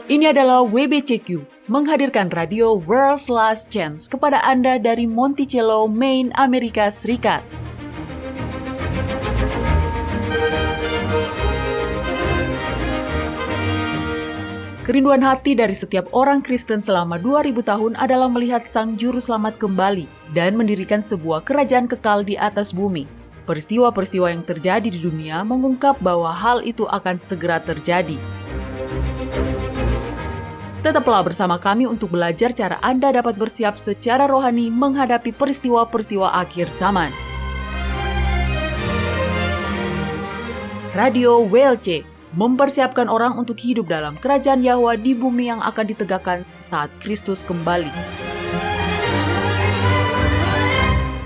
Ini adalah WBCQ, menghadirkan radio World's Last Chance kepada Anda dari Monticello, Maine, Amerika Serikat. Kerinduan hati dari setiap orang Kristen selama 2000 tahun adalah melihat Sang Juru Selamat kembali dan mendirikan sebuah kerajaan kekal di atas bumi. Peristiwa-peristiwa yang terjadi di dunia mengungkap bahwa hal itu akan segera terjadi. Tetaplah bersama kami untuk belajar cara Anda dapat bersiap secara rohani menghadapi peristiwa-peristiwa akhir zaman. Radio WLC mempersiapkan orang untuk hidup dalam kerajaan Yahwa di bumi yang akan ditegakkan saat Kristus kembali.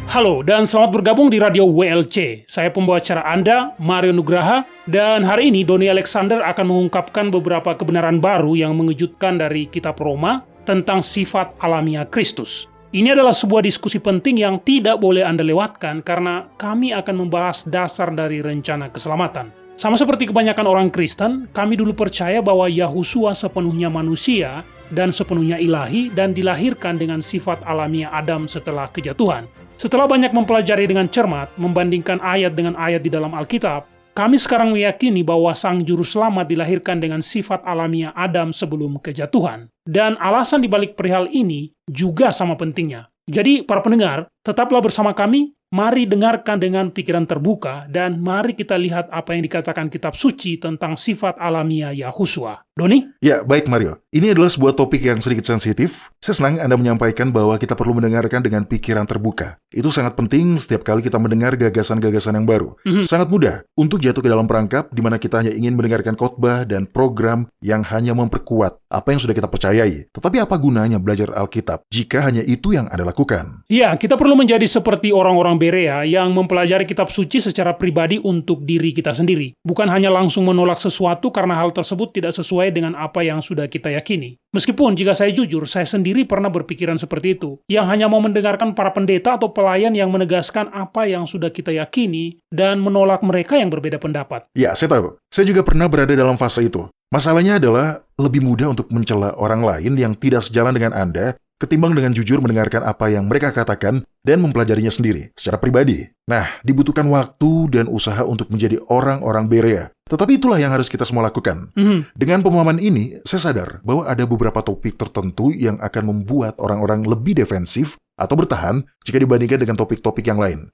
Halo dan selamat bergabung di Radio WLC. Saya pembawa acara Anda, Mario Nugraha, dan hari ini Doni Alexander akan mengungkapkan beberapa kebenaran baru yang mengejutkan dari Kitab Roma tentang sifat alamiah Kristus. Ini adalah sebuah diskusi penting yang tidak boleh Anda lewatkan karena kami akan membahas dasar dari rencana keselamatan. Sama seperti kebanyakan orang Kristen, kami dulu percaya bahwa Yahusua sepenuhnya manusia dan sepenuhnya ilahi dan dilahirkan dengan sifat alamiah Adam setelah kejatuhan. Setelah banyak mempelajari dengan cermat, membandingkan ayat dengan ayat di dalam Alkitab, kami sekarang meyakini bahwa Sang Juru Selamat dilahirkan dengan sifat alamiah Adam sebelum kejatuhan. Dan alasan dibalik perihal ini juga sama pentingnya. Jadi, para pendengar, tetaplah bersama kami. Mari dengarkan dengan pikiran terbuka dan mari kita lihat apa yang dikatakan kitab suci tentang sifat alamiah Yahusua. Doni? Ya, baik Mario. Ini adalah sebuah topik yang sedikit sensitif. Saya senang Anda menyampaikan bahwa kita perlu mendengarkan dengan pikiran terbuka. Itu sangat penting setiap kali kita mendengar gagasan-gagasan yang baru. Sangat mudah untuk jatuh ke dalam perangkap di mana kita hanya ingin mendengarkan khotbah dan program yang hanya memperkuat apa yang sudah kita percayai. Tetapi apa gunanya belajar Alkitab jika hanya itu yang Anda lakukan? Ya, kita perlu menjadi seperti orang-orang Berea yang mempelajari kitab suci secara pribadi untuk diri kita sendiri. Bukan hanya langsung menolak sesuatu karena hal tersebut tidak sesuai dengan apa yang sudah kita yakini. Meskipun jika saya jujur, saya sendiri pernah berpikiran seperti itu, yang hanya mau mendengarkan para pendeta atau pelayan yang menegaskan apa yang sudah kita yakini dan menolak mereka yang berbeda pendapat. Ya, saya tahu. Saya juga pernah berada dalam fase itu. Masalahnya adalah lebih mudah untuk mencela orang lain yang tidak sejalan dengan Anda ketimbang dengan jujur mendengarkan apa yang mereka katakan dan mempelajarinya sendiri secara pribadi. Nah, dibutuhkan waktu dan usaha untuk menjadi orang-orang Berea. Tetapi itulah yang harus kita semua lakukan. Dengan pemahaman ini, saya sadar bahwa ada beberapa topik tertentu yang akan membuat orang-orang lebih defensif atau bertahan jika dibandingkan dengan topik-topik yang lain.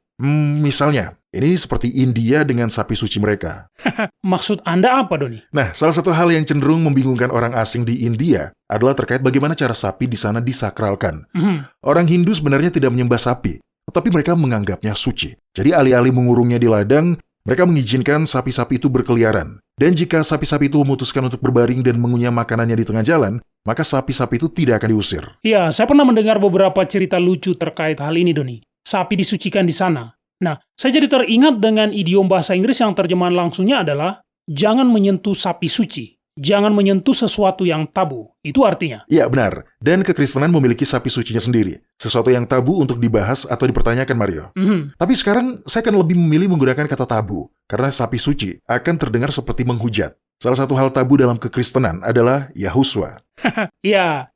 Misalnya, ini seperti India dengan sapi suci mereka. Maksud Anda apa, Doni? Nah, salah satu hal yang cenderung membingungkan orang asing di India adalah terkait bagaimana cara sapi di sana disakralkan. Orang Hindu sebenarnya tidak menyembah sapi, tetapi mereka menganggapnya suci. Jadi alih-alih mengurungnya di ladang, mereka mengizinkan sapi-sapi itu berkeliaran. Dan jika sapi-sapi itu memutuskan untuk berbaring dan mengunyah makanannya di tengah jalan, maka sapi-sapi itu tidak akan diusir. Ya, saya pernah mendengar beberapa cerita lucu terkait hal ini, Doni. Sapi disucikan di sana. Nah, saya jadi teringat dengan idiom bahasa Inggris yang terjemahan langsungnya adalah jangan menyentuh sapi suci. Jangan menyentuh sesuatu yang tabu. Itu artinya. Ya, benar. Dan kekristenan memiliki sapi sucinya sendiri. Sesuatu yang tabu untuk dibahas atau dipertanyakan, Mario. Tapi sekarang saya akan lebih memilih menggunakan kata tabu. Karena sapi suci akan terdengar seperti menghujat. Salah satu hal tabu dalam kekristenan adalah Yahusua. Ya,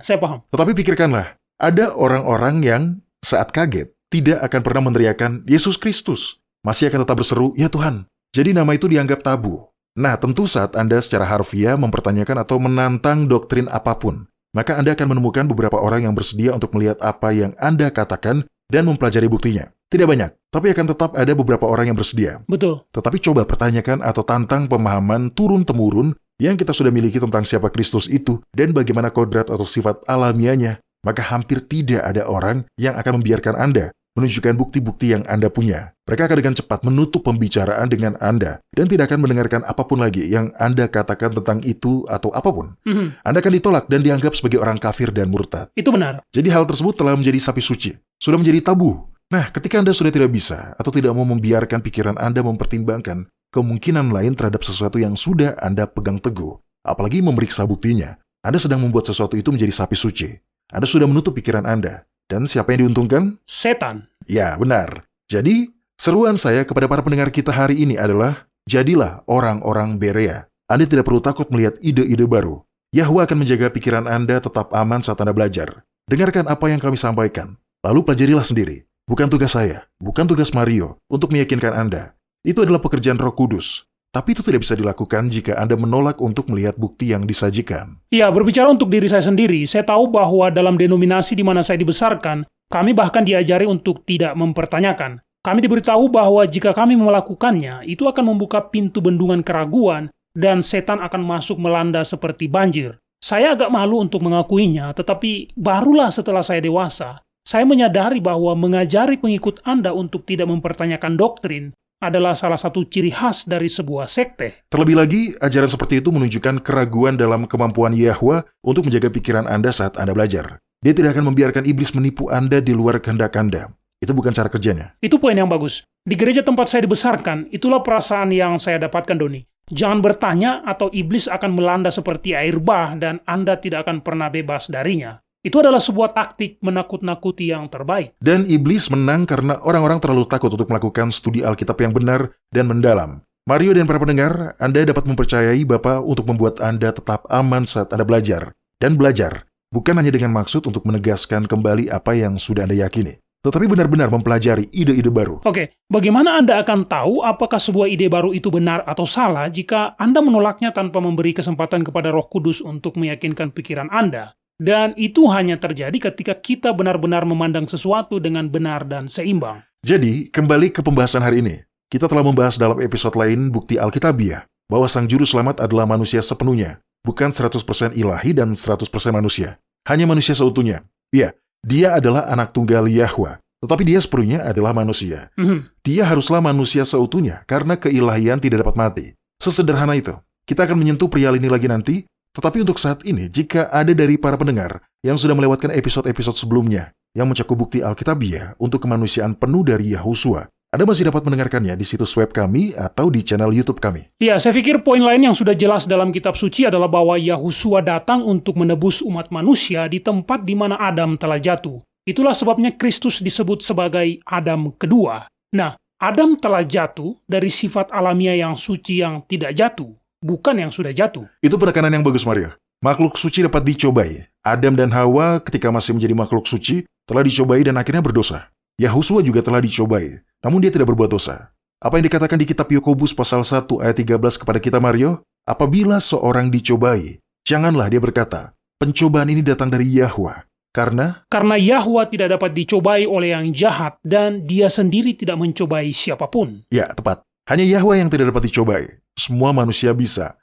saya paham. Tetapi pikirkanlah, ada orang-orang yang saat kaget tidak akan pernah meneriakan Yesus Kristus. Masih akan tetap berseru, ya Tuhan. Jadi nama itu dianggap tabu. Nah, tentu saat Anda secara harfiah mempertanyakan atau menantang doktrin apapun, maka Anda akan menemukan beberapa orang yang bersedia untuk melihat apa yang Anda katakan dan mempelajari buktinya. Tidak banyak, tapi akan tetap ada beberapa orang yang bersedia. Betul. Tetapi coba pertanyakan atau tantang pemahaman turun-temurun yang kita sudah miliki tentang siapa Kristus itu dan bagaimana kodrat atau sifat alamiahnya, maka hampir tidak ada orang yang akan membiarkan Anda menunjukkan bukti-bukti yang Anda punya. Mereka akan dengan cepat menutup pembicaraan dengan Anda dan tidak akan mendengarkan apapun lagi yang Anda katakan tentang itu atau apapun. Anda akan ditolak dan dianggap sebagai orang kafir dan murtad. Itu benar. Jadi hal tersebut telah menjadi sapi suci, sudah menjadi tabu. Nah, ketika Anda sudah tidak bisa atau tidak mau membiarkan pikiran Anda mempertimbangkan kemungkinan lain terhadap sesuatu yang sudah Anda pegang teguh, apalagi memeriksa buktinya, Anda sedang membuat sesuatu itu menjadi sapi suci. Anda sudah menutup pikiran Anda. Dan siapa yang diuntungkan? Setan. Ya, benar. Jadi, Seruan saya kepada para pendengar kita hari ini adalah, jadilah orang-orang Berea. Anda tidak perlu takut melihat ide-ide baru. Yahwa akan menjaga pikiran Anda tetap aman saat Anda belajar. Dengarkan apa yang kami sampaikan, lalu pelajarilah sendiri. Bukan tugas saya, bukan tugas Mario untuk meyakinkan Anda. Itu adalah pekerjaan Roh Kudus. Tapi itu tidak bisa dilakukan jika Anda menolak untuk melihat bukti yang disajikan. Ya, berbicara untuk diri saya sendiri, saya tahu bahwa dalam denominasi di mana saya dibesarkan, kami bahkan diajari untuk tidak mempertanyakan. Kami diberitahu bahwa jika kami melakukannya, itu akan membuka pintu bendungan keraguan dan setan akan masuk melanda seperti banjir. Saya agak malu untuk mengakuinya, tetapi barulah setelah saya dewasa, saya menyadari bahwa mengajari pengikut Anda untuk tidak mempertanyakan doktrin adalah salah satu ciri khas dari sebuah sekte. Terlebih lagi, ajaran seperti itu menunjukkan keraguan dalam kemampuan Yahwa untuk menjaga pikiran Anda saat Anda belajar. Dia tidak akan membiarkan iblis menipu Anda di luar kehendak Anda. Itu bukan cara kerjanya. Itu poin yang bagus. Di gereja tempat saya dibesarkan, itulah perasaan yang saya dapatkan, Doni. Jangan bertanya atau iblis akan melanda seperti air bah dan Anda tidak akan pernah bebas darinya. Itu adalah sebuah taktik menakut-nakuti yang terbaik. Dan iblis menang karena orang-orang terlalu takut untuk melakukan studi Alkitab yang benar dan mendalam. Mario dan para pendengar, Anda dapat mempercayai Bapa untuk membuat Anda tetap aman saat Anda belajar. Dan belajar, bukan hanya dengan maksud untuk menegaskan kembali apa yang sudah Anda yakini, tetapi benar-benar mempelajari ide-ide baru. Oke, bagaimana Anda akan tahu apakah sebuah ide baru itu benar atau salah jika Anda menolaknya tanpa memberi kesempatan kepada Roh Kudus untuk meyakinkan pikiran Anda? Dan itu hanya terjadi ketika kita benar-benar memandang sesuatu dengan benar dan seimbang. Jadi, kembali ke pembahasan hari ini. Kita telah membahas dalam episode lain bukti Alkitabiah bahwa Sang Juru Selamat adalah manusia sepenuhnya, bukan 100% ilahi dan 100% manusia. Hanya manusia seutuhnya. Iya, dia adalah anak tunggal Yahwa, tetapi dia sepenuhnya adalah manusia. Dia haruslah manusia seutuhnya karena keilahian tidak dapat mati. Sesederhana itu. Kita akan menyentuh perihal ini lagi nanti. Tetapi untuk saat ini, jika ada dari para pendengar yang sudah melewatkan episode-episode sebelumnya yang mencakup bukti Alkitabiah untuk kemanusiaan penuh dari Yahusua, Anda masih dapat mendengarkannya di situs web kami atau di channel YouTube kami. Ya, saya pikir poin lain yang sudah jelas dalam kitab suci adalah bahwa Yahusua datang untuk menebus umat manusia di tempat di mana Adam telah jatuh. Itulah sebabnya Kristus disebut sebagai Adam kedua. Nah, Adam telah jatuh dari sifat alamiah yang suci yang tidak jatuh, bukan yang sudah jatuh. Itu penekanan yang bagus, Mario. Makhluk suci dapat dicobai. Adam dan Hawa ketika masih menjadi makhluk suci telah dicobai dan akhirnya berdosa. Yahusua juga telah dicobai, namun dia tidak berbuat dosa. Apa yang dikatakan di kitab Yakobus pasal 1 ayat 13 kepada kita, Mario? Apabila seorang dicobai, janganlah dia berkata, pencobaan ini datang dari Yahwa. Karena Yahwa tidak dapat dicobai oleh yang jahat dan dia sendiri tidak mencobai siapapun. Ya, tepat. Hanya Yahwa yang tidak dapat dicobai. Semua manusia bisa.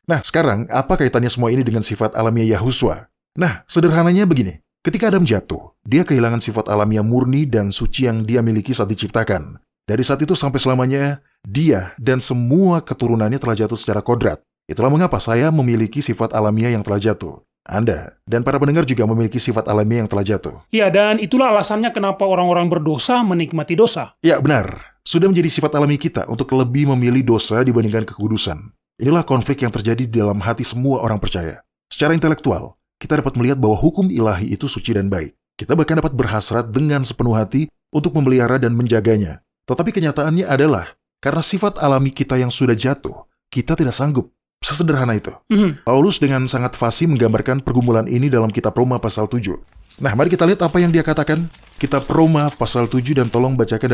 Nah, sekarang apa kaitannya semua ini dengan sifat alamiah Yahusua? Nah, sederhananya begini. Ketika Adam jatuh, dia kehilangan sifat alamiah murni dan suci yang dia miliki saat diciptakan. Dari saat itu sampai selamanya, dia dan semua keturunannya telah jatuh secara kodrat. Itulah mengapa saya memiliki sifat alamiah yang telah jatuh. Anda dan para pendengar juga memiliki sifat alamiah yang telah jatuh. Ya, dan itulah alasannya kenapa orang-orang berdosa menikmati dosa. Ya, benar. Sudah menjadi sifat alami kita untuk lebih memilih dosa dibandingkan kekudusan. Inilah konflik yang terjadi di dalam hati semua orang percaya. Secara intelektual, kita dapat melihat bahwa hukum ilahi itu suci dan baik. Kita bahkan dapat berhasrat dengan sepenuh hati untuk memelihara dan menjaganya. Tetapi kenyataannya adalah, karena sifat alami kita yang sudah jatuh, kita tidak sanggup. Sesederhana itu. Paulus dengan sangat fasih menggambarkan pergumulan ini dalam kitab Roma pasal 7. Nah, mari kita lihat apa yang dia katakan. Kitab Roma pasal 7 dan tolong bacakan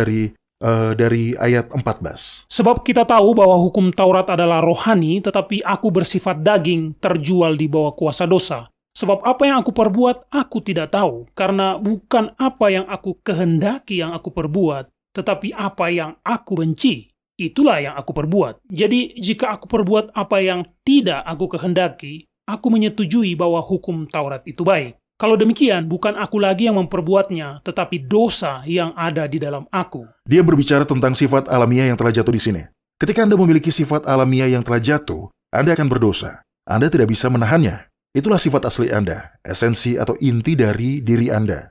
dari ayat 14. Sebab kita tahu bahwa hukum Taurat adalah rohani, tetapi aku bersifat daging, terjual di bawah kuasa dosa. Sebab apa yang aku perbuat, aku tidak tahu. Karena bukan apa yang aku kehendaki yang aku perbuat, tetapi apa yang aku benci. Itulah yang aku perbuat. Jadi, jika aku perbuat apa yang tidak aku kehendaki, aku menyetujui bahwa hukum Taurat itu baik. Kalau demikian, bukan aku lagi yang memperbuatnya, tetapi dosa yang ada di dalam aku. Dia berbicara tentang sifat alamiah yang telah jatuh di sini. Ketika Anda memiliki sifat alamiah yang telah jatuh, Anda akan berdosa. Anda tidak bisa menahannya. Itulah sifat asli Anda, esensi atau inti dari diri Anda.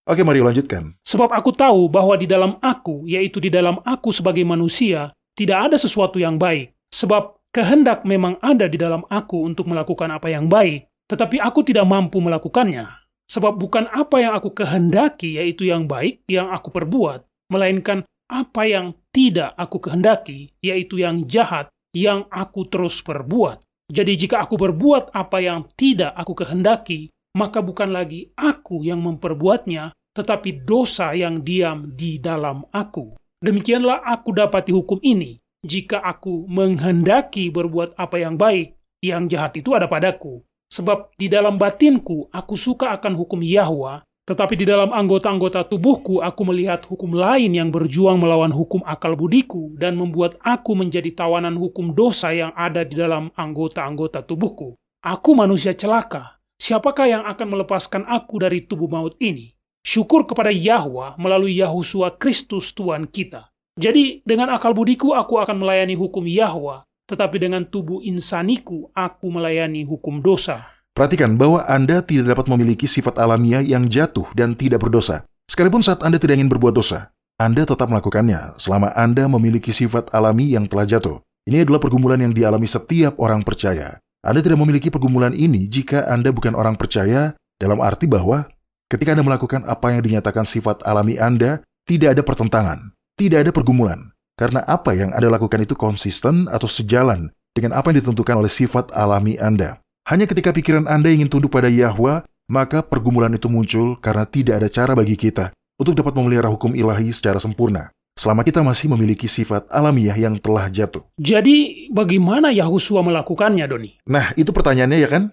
Oke, mari lanjutkan. Sebab aku tahu bahwa di dalam aku, yaitu di dalam aku sebagai manusia, tidak ada sesuatu yang baik. Sebab kehendak memang ada di dalam aku untuk melakukan apa yang baik, tetapi aku tidak mampu melakukannya. Sebab bukan apa yang aku kehendaki, yaitu yang baik, yang aku perbuat, melainkan apa yang tidak aku kehendaki, yaitu yang jahat, yang aku terus perbuat. Jadi jika aku berbuat apa yang tidak aku kehendaki, maka bukan lagi aku yang memperbuatnya, tetapi dosa yang diam di dalam aku. Demikianlah aku dapati hukum ini. Jika aku menghendaki berbuat apa yang baik, yang jahat itu ada padaku. Sebab di dalam batinku aku suka akan hukum Yahwa, tetapi di dalam anggota-anggota tubuhku aku melihat hukum lain yang berjuang melawan hukum akal budiku dan membuat aku menjadi tawanan hukum dosa yang ada di dalam anggota-anggota tubuhku. Aku manusia celaka. Siapakah yang akan melepaskan aku dari tubuh maut ini? Syukur kepada Yahwa melalui Yahusua Kristus Tuhan kita. Jadi dengan akal budiku aku akan melayani hukum Yahwa, tetapi dengan tubuh insaniku aku melayani hukum dosa. Perhatikan bahwa Anda tidak dapat memiliki sifat alamiah yang jatuh dan tidak berdosa. Sekalipun saat Anda tidak ingin berbuat dosa, Anda tetap melakukannya selama Anda memiliki sifat alami yang telah jatuh. Ini adalah pergumulan yang dialami setiap orang percaya. Anda tidak memiliki pergumulan ini jika Anda bukan orang percaya, dalam arti bahwa ketika Anda melakukan apa yang dinyatakan sifat alami Anda, tidak ada pertentangan, tidak ada pergumulan. Karena apa yang Anda lakukan itu konsisten atau sejalan dengan apa yang ditentukan oleh sifat alami Anda. Hanya ketika pikiran Anda ingin tunduk pada Yahwa, maka pergumulan itu muncul karena tidak ada cara bagi kita untuk dapat memelihara hukum ilahi secara sempurna, selama kita masih memiliki sifat alamiah yang telah jatuh. Jadi, bagaimana Yahusua melakukannya, Doni? Nah, itu pertanyaannya ya kan?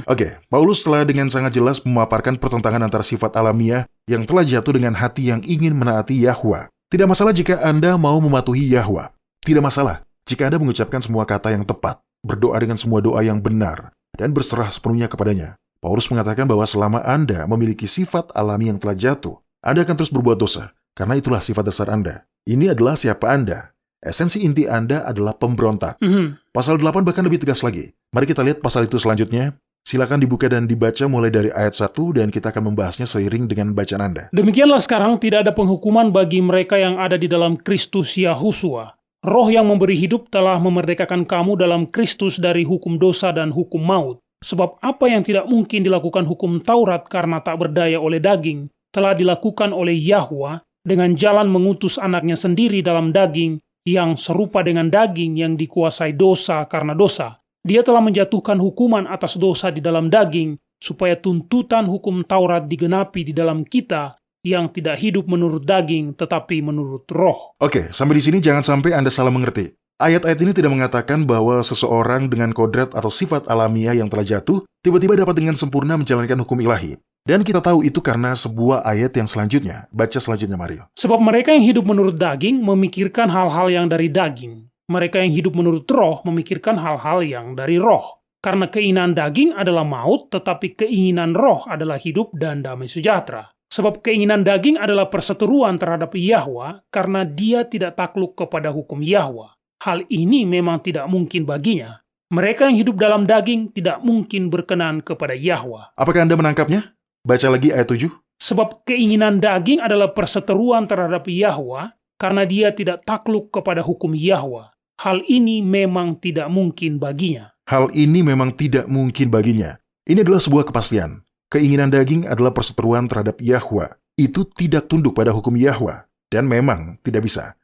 Oke, Paulus telah dengan sangat jelas memaparkan pertentangan antara sifat alamiah yang telah jatuh dengan hati yang ingin menaati Yahwa. Tidak masalah jika Anda mau mematuhi Yahwa. Tidak masalah jika Anda mengucapkan semua kata yang tepat, berdoa dengan semua doa yang benar, dan berserah sepenuhnya kepadanya. Paulus mengatakan bahwa selama Anda memiliki sifat alami yang telah jatuh, Anda akan terus berbuat dosa, karena itulah sifat dasar Anda. Ini adalah siapa Anda. Esensi inti Anda adalah pemberontak. Pasal 8 bahkan lebih tegas lagi. Mari kita lihat pasal itu selanjutnya. Silakan dibuka dan dibaca mulai dari ayat 1 dan kita akan membahasnya seiring dengan bacaan Anda. Demikianlah sekarang tidak ada penghukuman bagi mereka yang ada di dalam Kristus Yahusua. Roh yang memberi hidup telah memerdekakan kamu dalam Kristus dari hukum dosa dan hukum maut. Sebab apa yang tidak mungkin dilakukan hukum Taurat karena tak berdaya oleh daging, telah dilakukan oleh Yahwa dengan jalan mengutus anaknya sendiri dalam daging yang serupa dengan daging yang dikuasai dosa karena dosa. Dia telah menjatuhkan hukuman atas dosa di dalam daging, supaya tuntutan hukum Taurat digenapi di dalam kita, yang tidak hidup menurut daging, tetapi menurut roh. Oke, sampai di sini jangan sampai Anda salah mengerti. Ayat-ayat ini tidak mengatakan bahwa seseorang dengan kodrat atau sifat alamiah yang telah jatuh, tiba-tiba dapat dengan sempurna menjalankan hukum ilahi. Dan kita tahu itu karena sebuah ayat yang selanjutnya. Baca selanjutnya, Mario. Sebab mereka yang hidup menurut daging memikirkan hal-hal yang dari daging. Mereka yang hidup menurut roh memikirkan hal-hal yang dari roh. Karena keinginan daging adalah maut, tetapi keinginan roh adalah hidup dan damai sejahtera. Sebab keinginan daging adalah perseteruan terhadap Yahwa, karena dia tidak takluk kepada hukum Yahwa. Hal ini memang tidak mungkin baginya. Mereka yang hidup dalam daging tidak mungkin berkenan kepada Yahwa. Apakah Anda menangkapnya? Baca lagi ayat 7. Sebab keinginan daging adalah perseteruan terhadap Yahwa, karena dia tidak takluk kepada hukum Yahwa. Hal ini memang tidak mungkin baginya. Hal ini memang tidak mungkin baginya. Ini adalah sebuah kepastian. Keinginan daging adalah perseteruan terhadap Yahwa. Itu tidak tunduk pada hukum Yahwa. Dan memang tidak bisa.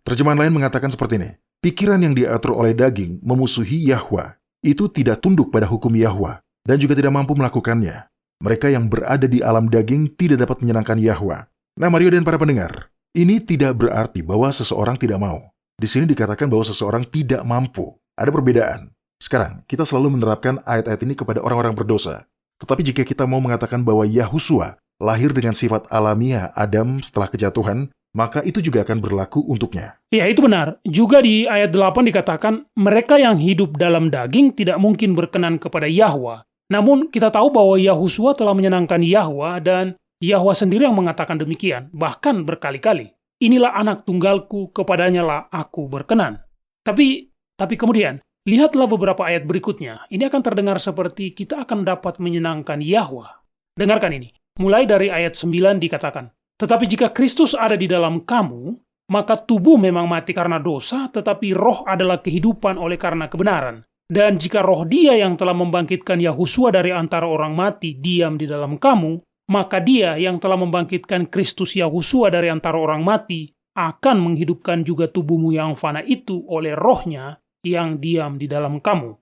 Terjemahan lain mengatakan seperti ini. Pikiran yang diatur oleh daging memusuhi Yahwa. Itu tidak tunduk pada hukum Yahwa. Dan juga tidak mampu melakukannya. Mereka yang berada di alam daging tidak dapat menyenangkan Yahwa. Nah, Mario dan para pendengar, ini tidak berarti bahwa seseorang tidak mau. Di sini dikatakan bahwa seseorang tidak mampu. Ada perbedaan. Sekarang, kita selalu menerapkan ayat-ayat ini kepada orang-orang berdosa. Tetapi jika kita mau mengatakan bahwa Yahusua lahir dengan sifat alamiah Adam setelah kejatuhan, maka itu juga akan berlaku untuknya. Ya, itu benar. Juga di ayat 8 dikatakan, mereka yang hidup dalam daging tidak mungkin berkenan kepada Yahwa. Namun, kita tahu bahwa Yahusua telah menyenangkan Yahwa, dan Yahwa sendiri yang mengatakan demikian, bahkan berkali-kali. Inilah anak tunggalku, kepadanya lah aku berkenan. Tapi kemudian, lihatlah beberapa ayat berikutnya. Ini akan terdengar seperti kita akan dapat menyenangkan Yahwa. Dengarkan ini. Mulai dari ayat 9 dikatakan, tetapi jika Kristus ada di dalam kamu, maka tubuh memang mati karena dosa, tetapi roh adalah kehidupan oleh karena kebenaran. Dan jika roh dia yang telah membangkitkan Yahusua dari antara orang mati diam di dalam kamu, maka dia yang telah membangkitkan Kristus Yahusua dari antara orang mati akan menghidupkan juga tubuhmu yang fana itu oleh rohnya yang diam di dalam kamu.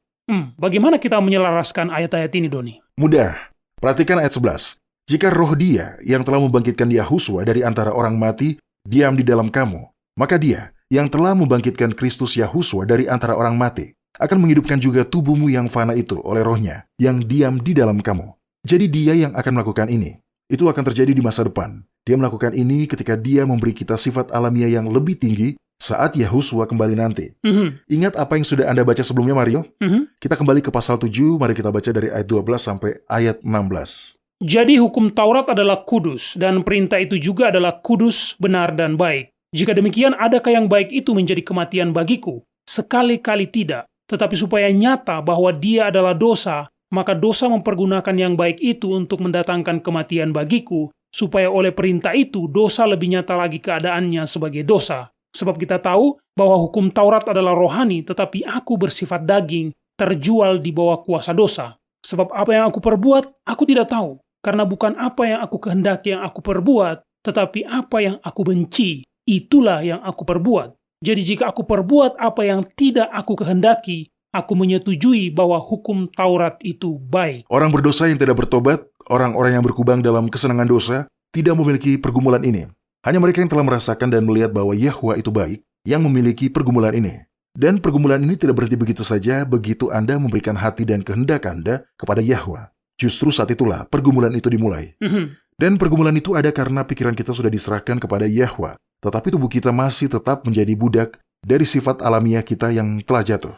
Bagaimana kita menyelaraskan ayat-ayat ini, Doni? Mudah. Perhatikan ayat 11. Jika roh Dia yang telah membangkitkan Yahuswa dari antara orang mati diam di dalam kamu, maka Dia yang telah membangkitkan Kristus Yahuswa dari antara orang mati akan menghidupkan juga tubuhmu yang fana itu oleh rohnya yang diam di dalam kamu. Jadi Dia yang akan melakukan ini. Itu akan terjadi di masa depan. Dia melakukan ini ketika Dia memberi kita sifat alamiah yang lebih tinggi saat Yahuswa kembali nanti. Ingat apa yang sudah Anda baca sebelumnya, Mario? Kita kembali ke pasal 7, mari kita baca dari ayat 12 sampai ayat 16. Jadi hukum Taurat adalah kudus, dan perintah itu juga adalah kudus, benar, dan baik. Jika demikian, adakah yang baik itu menjadi kematian bagiku? Sekali-kali tidak. Tetapi supaya nyata bahwa dia adalah dosa, maka dosa mempergunakan yang baik itu untuk mendatangkan kematian bagiku, supaya oleh perintah itu dosa lebih nyata lagi keadaannya sebagai dosa. Sebab kita tahu bahwa hukum Taurat adalah rohani, tetapi aku bersifat daging, terjual di bawah kuasa dosa. Sebab apa yang aku perbuat, aku tidak tahu. Karena bukan apa yang aku kehendaki yang aku perbuat, tetapi apa yang aku benci, itulah yang aku perbuat. Jadi jika aku perbuat apa yang tidak aku kehendaki, aku menyetujui bahwa hukum Taurat itu baik. Orang berdosa yang tidak bertobat, orang-orang yang berkubang dalam kesenangan dosa, tidak memiliki pergumulan ini. Hanya mereka yang telah merasakan dan melihat bahwa Yahwa itu baik, yang memiliki pergumulan ini. Dan pergumulan ini tidak berhenti begitu saja begitu Anda memberikan hati dan kehendak Anda kepada Yahwa. Justru saat itulah pergumulan itu dimulai. Dan pergumulan itu ada karena pikiran kita sudah diserahkan kepada Yahwa. Tetapi tubuh kita masih tetap menjadi budak dari sifat alamiah kita yang telah jatuh.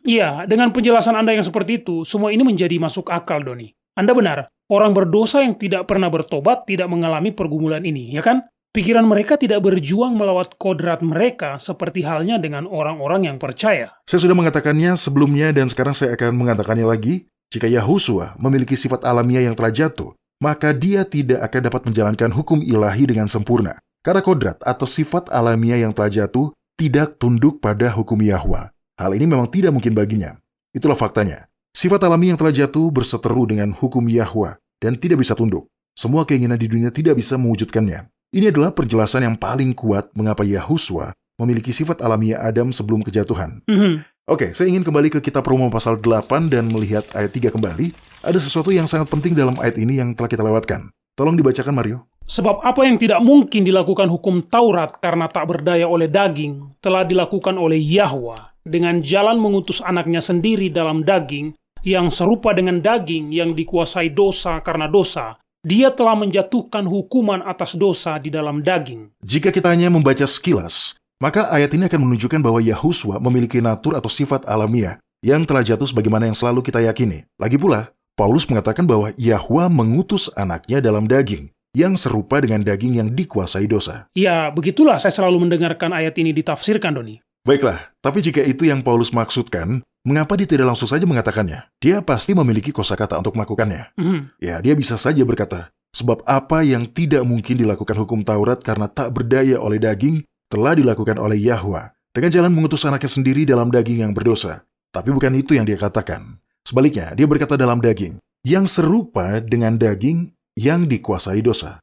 Iya, dengan penjelasan Anda yang seperti itu, semua ini menjadi masuk akal, Doni. Anda benar, orang berdosa yang tidak pernah bertobat tidak mengalami pergumulan ini, ya kan? Pikiran mereka tidak berjuang melawan kodrat mereka seperti halnya dengan orang-orang yang percaya. Saya sudah mengatakannya sebelumnya dan sekarang saya akan mengatakannya lagi. Jika Yahuswa memiliki sifat alamiah yang telah jatuh, maka dia tidak akan dapat menjalankan hukum ilahi dengan sempurna. Karena kodrat atau sifat alamiah yang telah jatuh tidak tunduk pada hukum Yahwa. Hal ini memang tidak mungkin baginya. Itulah faktanya. Sifat alami yang telah jatuh berseteru dengan hukum Yahwa dan tidak bisa tunduk. Semua keinginan di dunia tidak bisa mewujudkannya. Ini adalah penjelasan yang paling kuat mengapa Yahuswa memiliki sifat alamiah Adam sebelum kejatuhan. Oke, saya ingin kembali ke kitab Roma pasal 8 dan melihat ayat 3 kembali. Ada sesuatu yang sangat penting dalam ayat ini yang telah kita lewatkan. Tolong dibacakan, Mario. Sebab apa yang tidak mungkin dilakukan hukum Taurat karena tak berdaya oleh daging, telah dilakukan oleh Yahwa dengan jalan mengutus anaknya sendiri dalam daging, yang serupa dengan daging yang dikuasai dosa karena dosa. Dia telah menjatuhkan hukuman atas dosa di dalam daging. Jika kita hanya membaca sekilas, maka ayat ini akan menunjukkan bahwa Yahuswa memiliki natur atau sifat alamiah yang telah jatuh sebagaimana yang selalu kita yakini. Lagi pula, Paulus mengatakan bahwa Yahwa mengutus anaknya dalam daging, yang serupa dengan daging yang dikuasai dosa. Ya, begitulah saya selalu mendengarkan ayat ini ditafsirkan, Doni. Baiklah, tapi jika itu yang Paulus maksudkan, mengapa dia tidak langsung saja mengatakannya? Dia pasti memiliki kosakata untuk melakukannya. Ya, dia bisa saja berkata, sebab apa yang tidak mungkin dilakukan hukum Taurat karena tak berdaya oleh daging, telah dilakukan oleh Yahwa, dengan jalan mengutus anaknya sendiri dalam daging yang berdosa. Tapi bukan itu yang dia katakan. Sebaliknya, dia berkata dalam daging, yang serupa dengan daging yang dikuasai dosa.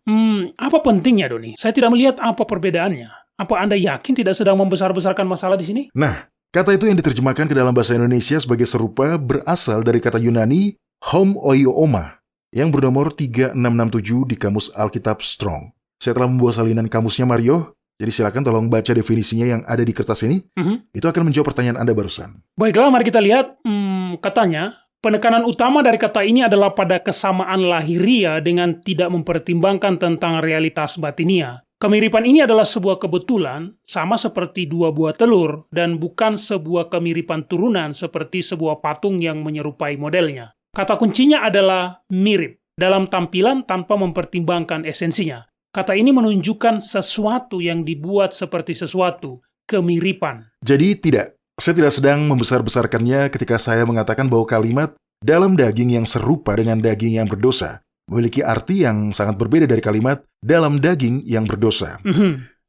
Apa pentingnya, Doni? Saya tidak melihat apa perbedaannya. Apa Anda yakin tidak sedang membesar-besarkan masalah di sini? Nah, kata itu yang diterjemahkan ke dalam bahasa Indonesia sebagai serupa berasal dari kata Yunani homoioma yang bernomor 3667 di Kamus Alkitab Strong. Saya telah membawa salinan kamusnya, Mario. Jadi silakan tolong baca definisinya yang ada di kertas ini. Itu akan menjawab pertanyaan Anda barusan. Baiklah, mari kita lihat. Katanya, penekanan utama dari kata ini adalah pada kesamaan lahiria dengan tidak mempertimbangkan tentang realitas batinia. Kemiripan ini adalah sebuah kebetulan, sama seperti dua buah telur, dan bukan sebuah kemiripan turunan seperti sebuah patung yang menyerupai modelnya. Kata kuncinya adalah mirip, dalam tampilan tanpa mempertimbangkan esensinya. Kata ini menunjukkan sesuatu yang dibuat seperti sesuatu, kemiripan. Jadi saya tidak sedang membesar-besarkannya ketika saya mengatakan bahwa kalimat dalam daging yang serupa dengan daging yang berdosa memiliki arti yang sangat berbeda dari kalimat dalam daging yang berdosa.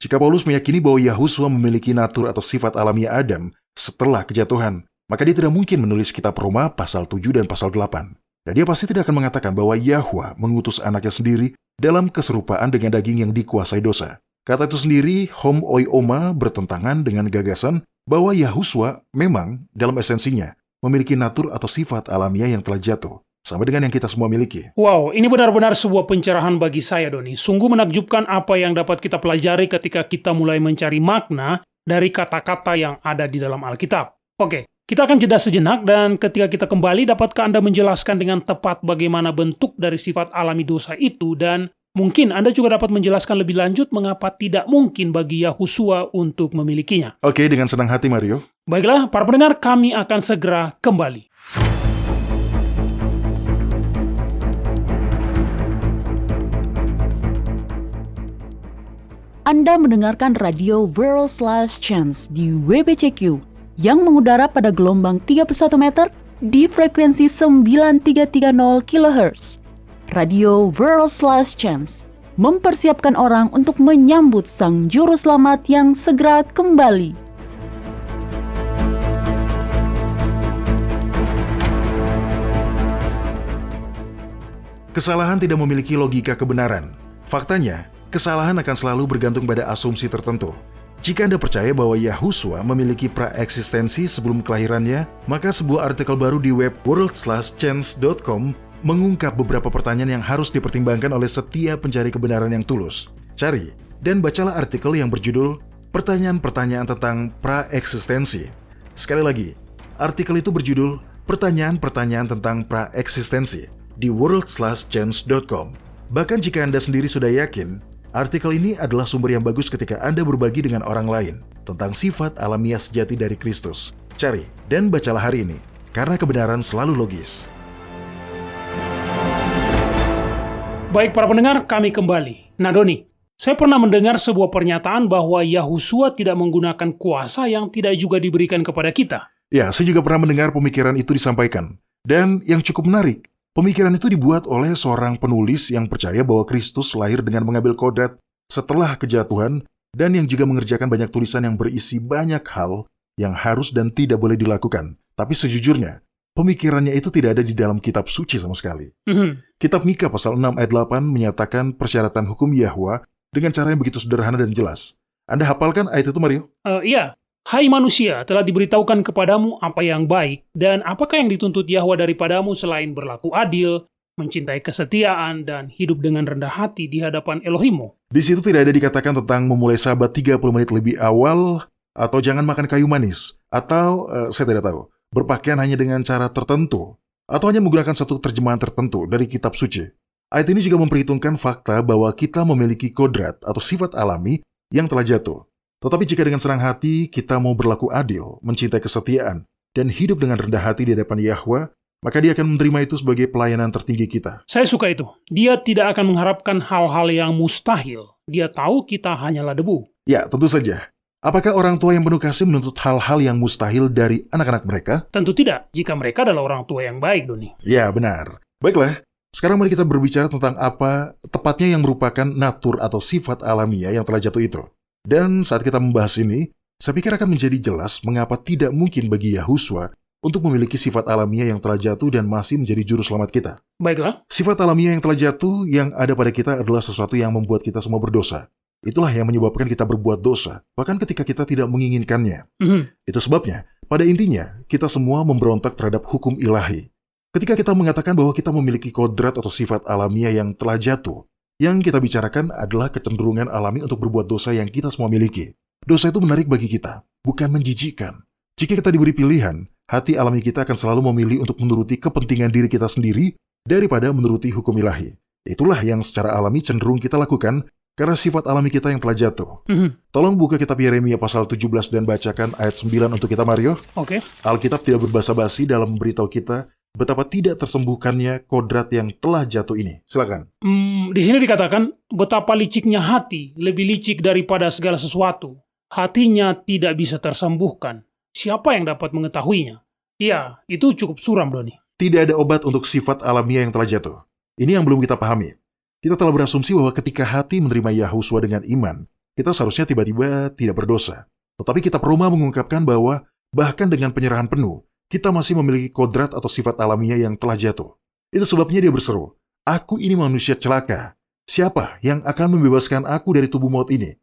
Jika Paulus meyakini bahwa Yahuswa memiliki natur atau sifat alamiah Adam setelah kejatuhan, maka dia tidak mungkin menulis kitab Roma pasal 7 dan pasal 8. Dan dia pasti tidak akan mengatakan bahwa Yahwa mengutus anaknya sendiri dalam keserupaan dengan daging yang dikuasai dosa. Kata itu sendiri, homoioma, bertentangan dengan gagasan bahwa Yahuswa memang dalam esensinya memiliki natur atau sifat alamiah yang telah jatuh, sama dengan yang kita semua miliki. Wow, ini benar-benar sebuah pencerahan bagi saya, Doni. Sungguh menakjubkan apa yang dapat kita pelajari ketika kita mulai mencari makna dari kata-kata yang ada di dalam Alkitab. Oke, kita akan jeda sejenak, dan ketika kita kembali, dapatkah Anda menjelaskan dengan tepat bagaimana bentuk dari sifat alami dosa itu, dan mungkin Anda juga dapat menjelaskan lebih lanjut mengapa tidak mungkin bagi Yahuswa untuk memilikinya. Oke, dengan senang hati Mario. Baiklah, para pendengar, kami akan segera kembali. Anda mendengarkan radio World's Last Chance di WBCQ yang mengudara pada gelombang 31 meter di frekuensi 9330 kHz. Radio World's Last Chance mempersiapkan orang untuk menyambut Sang Juru Selamat yang segera kembali. Kesalahan tidak memiliki logika kebenaran. Faktanya, kesalahan akan selalu bergantung pada asumsi tertentu. Jika Anda percaya bahwa Yahuswa memiliki praeksistensi sebelum kelahirannya, maka sebuah artikel baru di web worldslastchance.com mengungkap beberapa pertanyaan yang harus dipertimbangkan oleh setiap pencari kebenaran yang tulus. Cari dan bacalah artikel yang berjudul Pertanyaan-pertanyaan tentang praeksistensi. Sekali lagi, artikel itu berjudul Pertanyaan-pertanyaan tentang praeksistensi di worldslastchance.com. Bahkan jika Anda sendiri sudah yakin, artikel ini adalah sumber yang bagus ketika Anda berbagi dengan orang lain tentang sifat alamiah sejati dari Kristus. Cari dan bacalah hari ini, karena kebenaran selalu logis. Baik para pendengar, kami kembali. Nah Doni, saya pernah mendengar sebuah pernyataan bahwa Yahuswa tidak menggunakan kuasa yang tidak juga diberikan kepada kita. Ya, saya juga pernah mendengar pemikiran itu disampaikan. Dan yang cukup menarik, pemikiran itu dibuat oleh seorang penulis yang percaya bahwa Kristus lahir dengan mengambil kodrat setelah kejatuhan dan yang juga mengerjakan banyak tulisan yang berisi banyak hal yang harus dan tidak boleh dilakukan. Tapi sejujurnya, pemikirannya itu tidak ada di dalam kitab suci sama sekali. Kitab Mika pasal 6 ayat 8 menyatakan persyaratan hukum Yahwa dengan cara yang begitu sederhana dan jelas. Anda hafalkan ayat itu, Mario? Iya. Hai manusia, telah diberitahukan kepadamu apa yang baik, dan apakah yang dituntut Yahwa daripadamu selain berlaku adil, mencintai kesetiaan, dan hidup dengan rendah hati di hadapan Elohimmu. Di situ tidak ada dikatakan tentang memulai sabat 30 menit lebih awal, atau jangan makan kayu manis, atau saya tidak tahu, berpakaian hanya dengan cara tertentu, atau hanya menggunakan satu terjemahan tertentu dari kitab suci. Ayat ini juga memperhitungkan fakta bahwa kita memiliki kodrat atau sifat alami yang telah jatuh. Tetapi jika dengan senang hati kita mau berlaku adil, mencintai kesetiaan, dan hidup dengan rendah hati di hadapan Yahwa, maka Dia akan menerima itu sebagai pelayanan tertinggi kita. Saya suka itu. Dia tidak akan mengharapkan hal-hal yang mustahil. Dia tahu kita hanyalah debu. Ya, tentu saja. Apakah orang tua yang penuh kasih menuntut hal-hal yang mustahil dari anak-anak mereka? Tentu tidak, jika mereka adalah orang tua yang baik, Doni. Ya, benar. Baiklah, sekarang mari kita berbicara tentang apa tepatnya yang merupakan natur atau sifat alamiah yang telah jatuh itu. Dan saat kita membahas ini, saya pikir akan menjadi jelas mengapa tidak mungkin bagi Yahuswa untuk memiliki sifat alamiah yang telah jatuh dan masih menjadi juru selamat kita. Baiklah. Sifat alamiah yang telah jatuh yang ada pada kita adalah sesuatu yang membuat kita semua berdosa. Itulah yang menyebabkan kita berbuat dosa, bahkan ketika kita tidak menginginkannya. Itu sebabnya, pada intinya, kita semua memberontak terhadap hukum ilahi. Ketika kita mengatakan bahwa kita memiliki kodrat atau sifat alamiah yang telah jatuh, yang kita bicarakan adalah kecenderungan alami untuk berbuat dosa yang kita semua miliki. Dosa itu menarik bagi kita, bukan menjijikkan. Jika kita diberi pilihan, hati alami kita akan selalu memilih untuk menuruti kepentingan diri kita sendiri daripada menuruti hukum ilahi. Itulah yang secara alami cenderung kita lakukan karena sifat alami kita yang telah jatuh. Tolong buka kitab Yeremia pasal 17 dan bacakan ayat 9 untuk kita, Mario. Oke. Alkitab tidak berbasa-basi dalam memberitahu kita betapa tidak tersembuhkannya kodrat yang telah jatuh ini. Silakan. Di sini dikatakan, betapa liciknya hati, lebih licik daripada segala sesuatu. Hatinya tidak bisa tersembuhkan. Siapa yang dapat mengetahuinya? Iya, itu cukup suram, Doni. Tidak ada obat untuk sifat alamiah yang telah jatuh. Ini yang belum kita pahami. Kita telah berasumsi bahwa ketika hati menerima Yahuswa dengan iman, kita seharusnya tiba-tiba tidak berdosa. Tetapi kitab Roma mengungkapkan bahwa bahkan dengan penyerahan penuh, kita masih memiliki kodrat atau sifat alamiah yang telah jatuh. Itu sebabnya dia berseru, "Aku ini manusia celaka. Siapa yang akan membebaskan aku dari tubuh maut ini?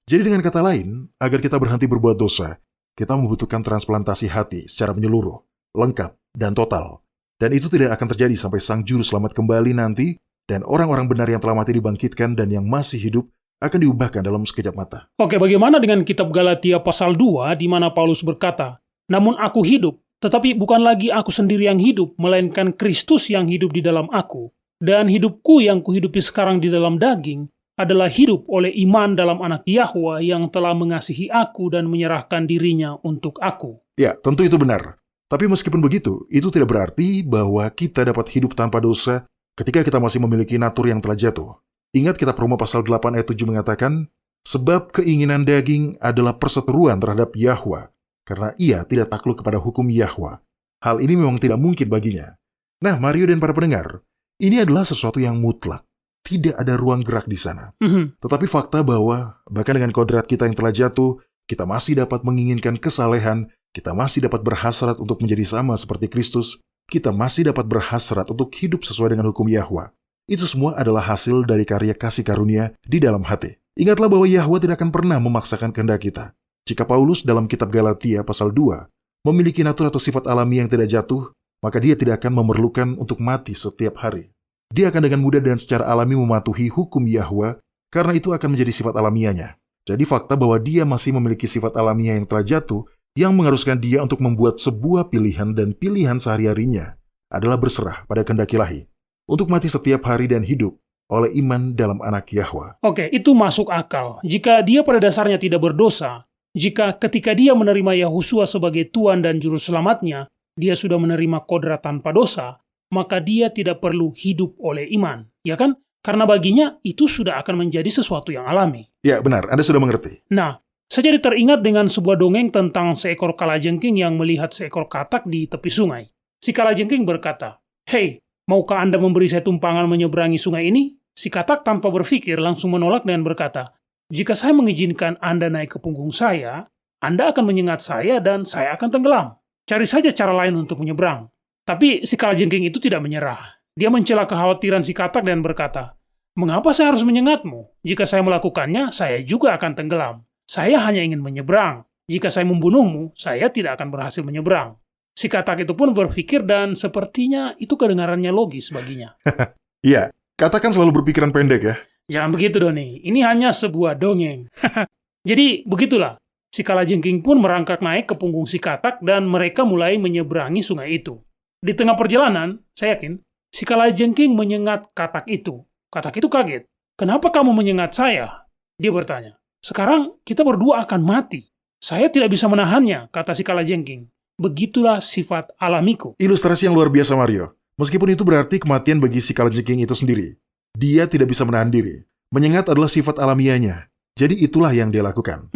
Jadi dengan kata lain, agar kita berhenti berbuat dosa, kita membutuhkan transplantasi hati secara menyeluruh, lengkap, dan total. Dan itu tidak akan terjadi sampai Sang Juru Selamat kembali nanti, dan orang-orang benar yang telah mati dibangkitkan dan yang masih hidup akan diubahkan dalam sekejap mata. Oke, bagaimana dengan kitab Galatia pasal 2 di mana Paulus berkata, "Namun aku hidup, tetapi bukan lagi aku sendiri yang hidup, melainkan Kristus yang hidup di dalam aku. Dan hidupku yang kuhidupi sekarang di dalam daging adalah hidup oleh iman dalam anak Yahwa yang telah mengasihi aku dan menyerahkan dirinya untuk aku." Ya, tentu itu benar. Tapi meskipun begitu, itu tidak berarti bahwa kita dapat hidup tanpa dosa ketika kita masih memiliki natur yang telah jatuh. Ingat kitab Roma pasal 8 ayat 7 mengatakan, "Sebab keinginan daging adalah perseteruan terhadap Yahwa, karena ia tidak takluk kepada hukum Yahwa. Hal ini memang tidak mungkin baginya." Nah, Mario dan para pendengar, ini adalah sesuatu yang mutlak. Tidak ada ruang gerak di sana. Tetapi fakta bahwa bahkan dengan kodrat kita yang telah jatuh, kita masih dapat menginginkan kesalehan, kita masih dapat berhasrat untuk menjadi sama seperti Kristus, kita masih dapat berhasrat untuk hidup sesuai dengan hukum Yahwa. Itu semua adalah hasil dari karya kasih karunia di dalam hati. Ingatlah bahwa Yahwa tidak akan pernah memaksakan kehendak kita. Jika Paulus dalam kitab Galatia pasal 2 memiliki natur atau sifat alami yang tidak jatuh, maka dia tidak akan memerlukan untuk mati setiap hari. Dia akan dengan mudah dan secara alami mematuhi hukum Yahwa, karena itu akan menjadi sifat alamiahnya. Jadi fakta bahwa dia masih memiliki sifat alamiah yang telah jatuh, yang mengharuskan dia untuk membuat sebuah pilihan dan pilihan sehari-harinya adalah berserah pada kehendak Ilahi, untuk mati setiap hari dan hidup oleh iman dalam anak Yahwa. Oke, itu masuk akal. Jika dia pada dasarnya tidak berdosa, jika ketika dia menerima Yahusua sebagai Tuhan dan Juru Selamatnya, dia sudah menerima kodrat tanpa dosa, maka dia tidak perlu hidup oleh iman, ya kan? Karena baginya itu sudah akan menjadi sesuatu yang alami. Ya, benar. Anda sudah mengerti. Nah, saya jadi teringat dengan sebuah dongeng tentang seekor kalajengking yang melihat seekor katak di tepi sungai. Si kalajengking berkata, "Hei, maukah Anda memberi saya tumpangan menyeberangi sungai ini?" Si katak tanpa berpikir langsung menolak dengan berkata, "Jika saya mengizinkan Anda naik ke punggung saya, Anda akan menyengat saya dan saya akan tenggelam. Cari saja cara lain untuk menyeberang." Tapi si kalajengking itu tidak menyerah. Dia mencela kekhawatiran si katak dan berkata, "Mengapa saya harus menyengatmu? Jika saya melakukannya, saya juga akan tenggelam. Saya hanya ingin menyeberang. Jika saya membunuhmu, saya tidak akan berhasil menyeberang." Si katak itu pun berpikir dan sepertinya itu kedengarannya logis baginya. Iya, katakan selalu berpikiran pendek ya. Jangan begitu, Doni. Ini hanya sebuah dongeng. Jadi, begitulah. Si kalajengking pun merangkak naik ke punggung si katak dan mereka mulai menyeberangi sungai itu. Di tengah perjalanan, saya yakin, si kalajengking menyengat katak itu. Katak itu kaget. "Kenapa kamu menyengat saya?" Dia bertanya. "Sekarang kita berdua akan mati. Saya tidak bisa menahannya," kata si kalajengking. "Begitulah sifat alamiku." Ilustrasi yang luar biasa, Mario. Meskipun itu berarti kematian bagi si kalajengking itu sendiri. Dia tidak bisa menahan diri. Menyengat adalah sifat alamiahnya. Jadi itulah yang dia lakukan.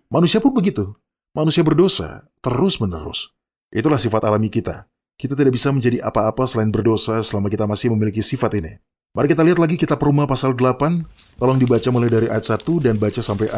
Manusia pun begitu. Manusia berdosa terus-menerus. Itulah sifat alami kita. Kita tidak bisa menjadi apa-apa selain berdosa selama kita masih memiliki sifat ini. Mari kita lihat lagi kitab Roma pasal 8. Tolong dibaca mulai dari ayat 1 dan baca sampai